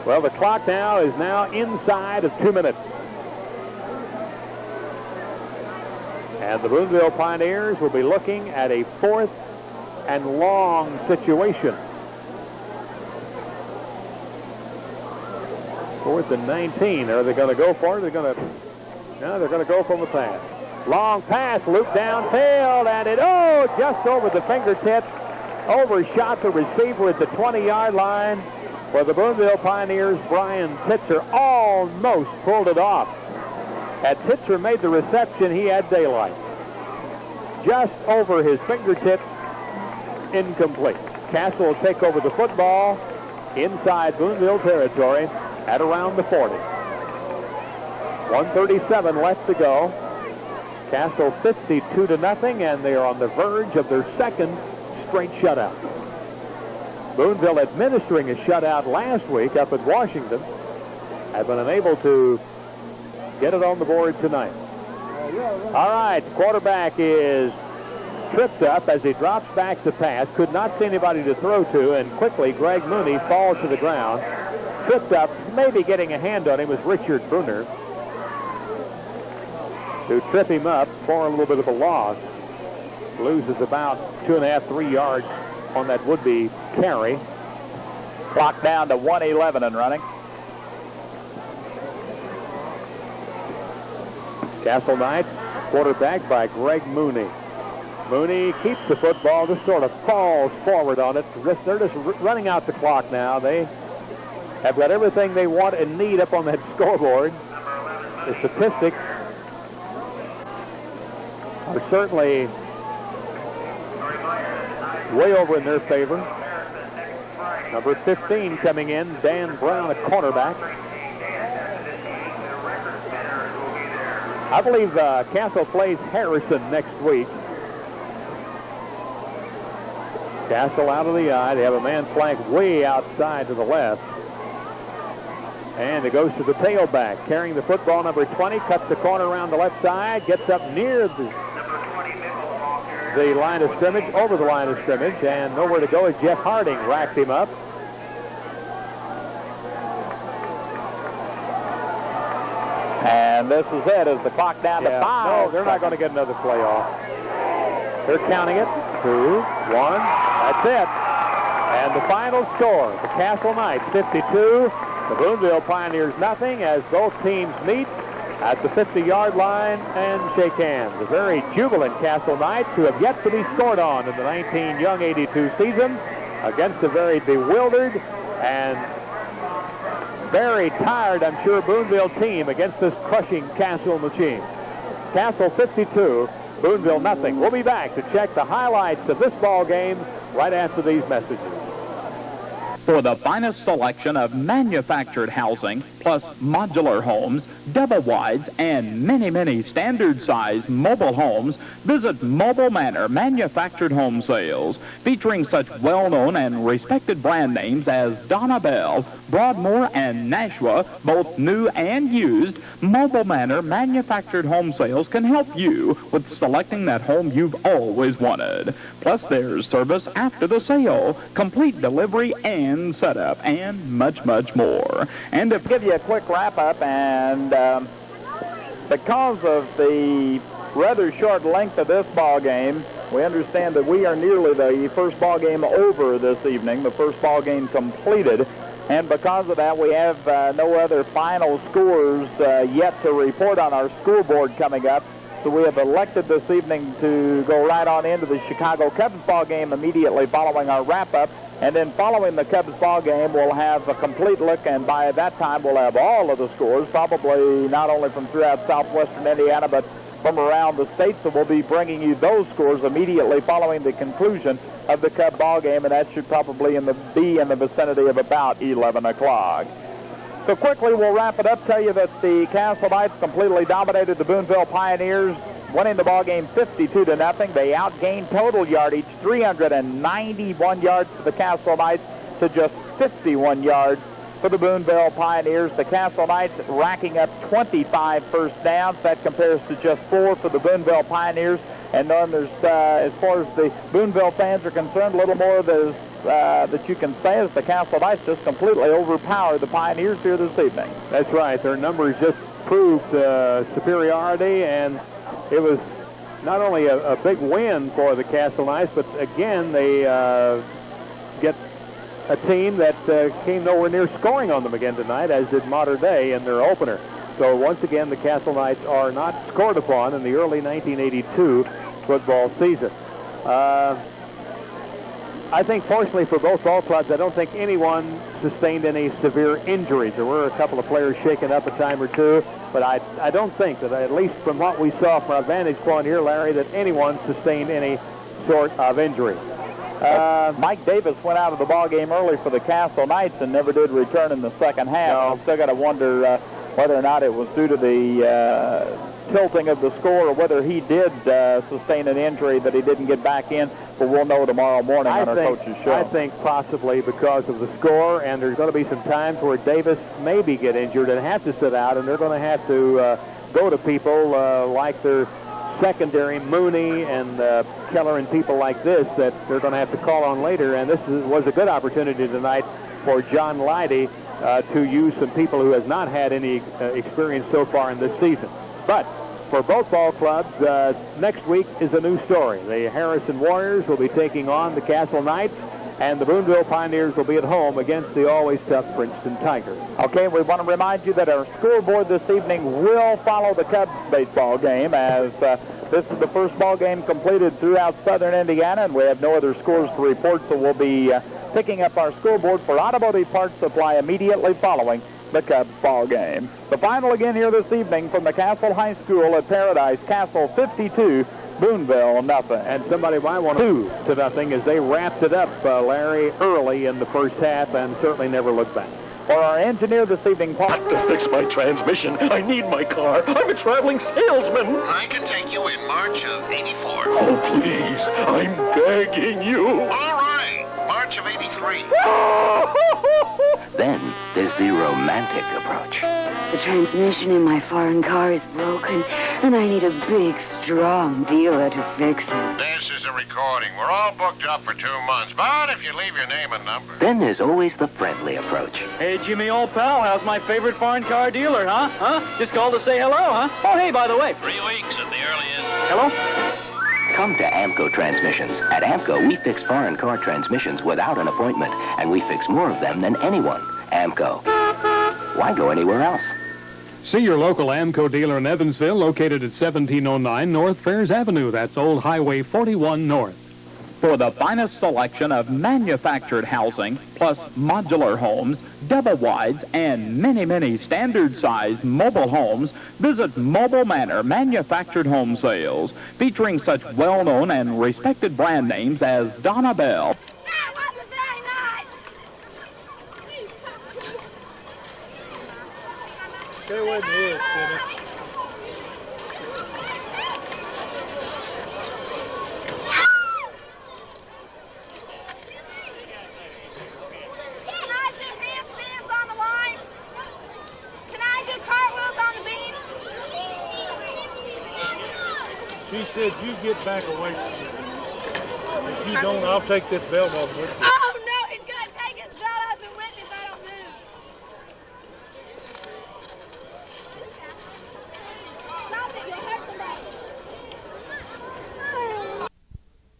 Well, the clock now is inside of 2 minutes. And the Boonville Pioneers will be looking at a 4th and long situation. 4th and 19. Are they going to go for it? They're going to go for the pass. Long pass, loop downfield, and it, just over the fingertips, overshot the receiver at the 20-yard line. For the Boonville Pioneers, Brian Pitzer almost pulled it off. Had Pitzer made the reception, he had daylight. Just over his fingertips, incomplete. Castle will take over the football inside Boonville territory at around the 40. 1:37 left to go. Castle 52-0, and they are on the verge of their 2nd straight shutout. Boonville administering a shutout last week up at Washington, have been unable to get it on the board tonight. All right, quarterback is tripped up as he drops back to pass. Could not see anybody to throw to, and quickly Greg Mooney falls to the ground. Tripped up, maybe getting a hand on him was Richard Bruner, to trip him up for a little bit of a loss. Loses about 2.5, 3 yards on that would-be carry. Clock down to 1:11 and running. Castle Knights quarterback by Greg Mooney. Mooney keeps the football, just sort of falls forward on it. They're just running out the clock now. They have got everything they want and need up on that scoreboard. The statistics are certainly way over in their favor. Number 15 coming in, Dan Brown, a cornerback. I believe Castle plays Harrison next week. Castle out of the eye. They have a man flanked way outside to the left. And it goes to the tailback. Carrying the football, number 20, cuts the corner around the left side, gets up near the line of scrimmage, over the line of scrimmage, and nowhere to go as Jeff Harding racked him up. And this is it as the clock down to 5. No, they're not going to get another play off. They're counting it. 2, 1. That's it. And the final score, the Castle Knights 52, the Boonville Pioneers nothing, as both teams meet at the 50-yard line and shake hands. The very jubilant Castle Knights, who have yet to be scored on in the 19 Young 82 season, against a very bewildered and very tired, I'm sure, Boonville team against this crushing Castle machine. Castle 52, Boonville nothing. We'll be back to check the highlights of this ball game right after these messages. For the finest selection of manufactured housing, plus modular homes, double wides, and many, many standard-size mobile homes, visit Mobile Manor Manufactured Home Sales, featuring such well-known and respected brand names as Donna Bell, Broadmoor, and Nashua, both new and used. Mobile Manor Manufactured Home Sales can help you with selecting that home you've always wanted. Plus, there's service after the sale, complete delivery and setup, and much, much more. And to give you a quick wrap-up, and because of the rather short length of this ball game, we understand that we are nearly the first ball game over this evening, the first ball game completed. And because of that, we have no other final scores yet to report on our scoreboard coming up. So we have elected this evening to go right on into the Chicago Cubs ball game immediately following our wrap-up. And then following the Cubs ball game, we'll have a complete look, and by that time we'll have all of the scores, probably not only from throughout southwestern Indiana, but from around the state. So we'll be bringing you those scores immediately following the conclusion of the Cub ball game, and that should probably be in the vicinity of about 11 o'clock. So quickly we'll wrap it up, tell you that the Castle Knights completely dominated the Boonville Pioneers, winning the ball game 52-0. They outgained total yardage 391 yards for the Castle Knights to just 51 yards for the Boonville Pioneers. The Castle Knights racking up 25 first downs. That compares to just 4 for the Boonville Pioneers. And then there's, as far as the Boonville fans are concerned, a little more that you can say is the Castle Knights just completely overpowered the Pioneers here this evening. That's right. Their numbers just proved superiority, and it was not only a big win for the Castle Knights, but again, they get a team that came nowhere near scoring on them again tonight, as did Mater Dei in their opener. So once again, the Castle Knights are not scored upon in the early 1982 football season. I think, fortunately for both ball clubs, I don't think anyone sustained any severe injuries. There were a couple of players shaken up a time or two, but I don't think that, at least from what we saw from our vantage point here, Larry, that anyone sustained any sort of injury. Mike Davis went out of the ball game early for the Castle Knights and never did return in the second half. No. I've still got to wonder whether or not it was due to the tilting of the score or whether he did sustain an injury that he didn't get back in. But we'll know tomorrow morning on our coach's show. I think possibly because of the score, and there's going to be some times where Davis maybe get injured and have to sit out, and they're going to have to go to people like their secondary, Mooney and Keller and people like this that they're going to have to call on later. And this was a good opportunity tonight for John Leidy to use some people who has not had any experience so far in this season. But for both ball clubs, next week is a new story. The Harrison Warriors will be taking on the Castle Knights, and the Boonville Pioneers will be at home against the always tough Princeton Tigers. Okay, we want to remind you that our scoreboard this evening will follow the Cubs baseball game, as this is the first ball game completed throughout southern Indiana, and we have no other scores to report, so we'll be picking up our scoreboard for Automotive Parts Supply immediately following the Cubs ball game. The final again here this evening from the Castle High School at Paradise. Castle 52, Boonville nothing. And somebody might want to 2-0 as they wrapped it up, Larry, early in the first half, and certainly never looked back. For our engineer this evening, Paul. To fix my transmission. I need my car. I'm a traveling salesman. I can take you in March of '84. Oh, please. I'm begging you. All right, March of '83. Then there's the romantic approach. The transmission in my foreign car is broken, and I need a big, strong dealer to fix it. This is a recording. We're all booked up for 2 months, but if you leave your name and number. Then there's always the friendly approach. Hey, Jimmy, old pal, how's my favorite foreign car dealer, huh? Just called to say hello, huh? Oh, hey, by the way. 3 weeks at the earliest. Hello? Come to Amco Transmissions. At Amco, we fix foreign car transmissions without an appointment, and we fix more of them than anyone. Amco. Why go anywhere else? See your local Amco dealer in Evansville, located at 1709 North Fairs Avenue. That's Old Highway 41 North. For the finest selection of manufactured housing, plus modular homes, double wides, and many, many standard-sized mobile homes, visit Mobile Manor Manufactured Home Sales, featuring such well-known and respected brand names as Donna Bell. That wasn't very nice. Stay away from the edge, Kenny. She said, you get back away from me. If you don't, I'll take this belt off with you.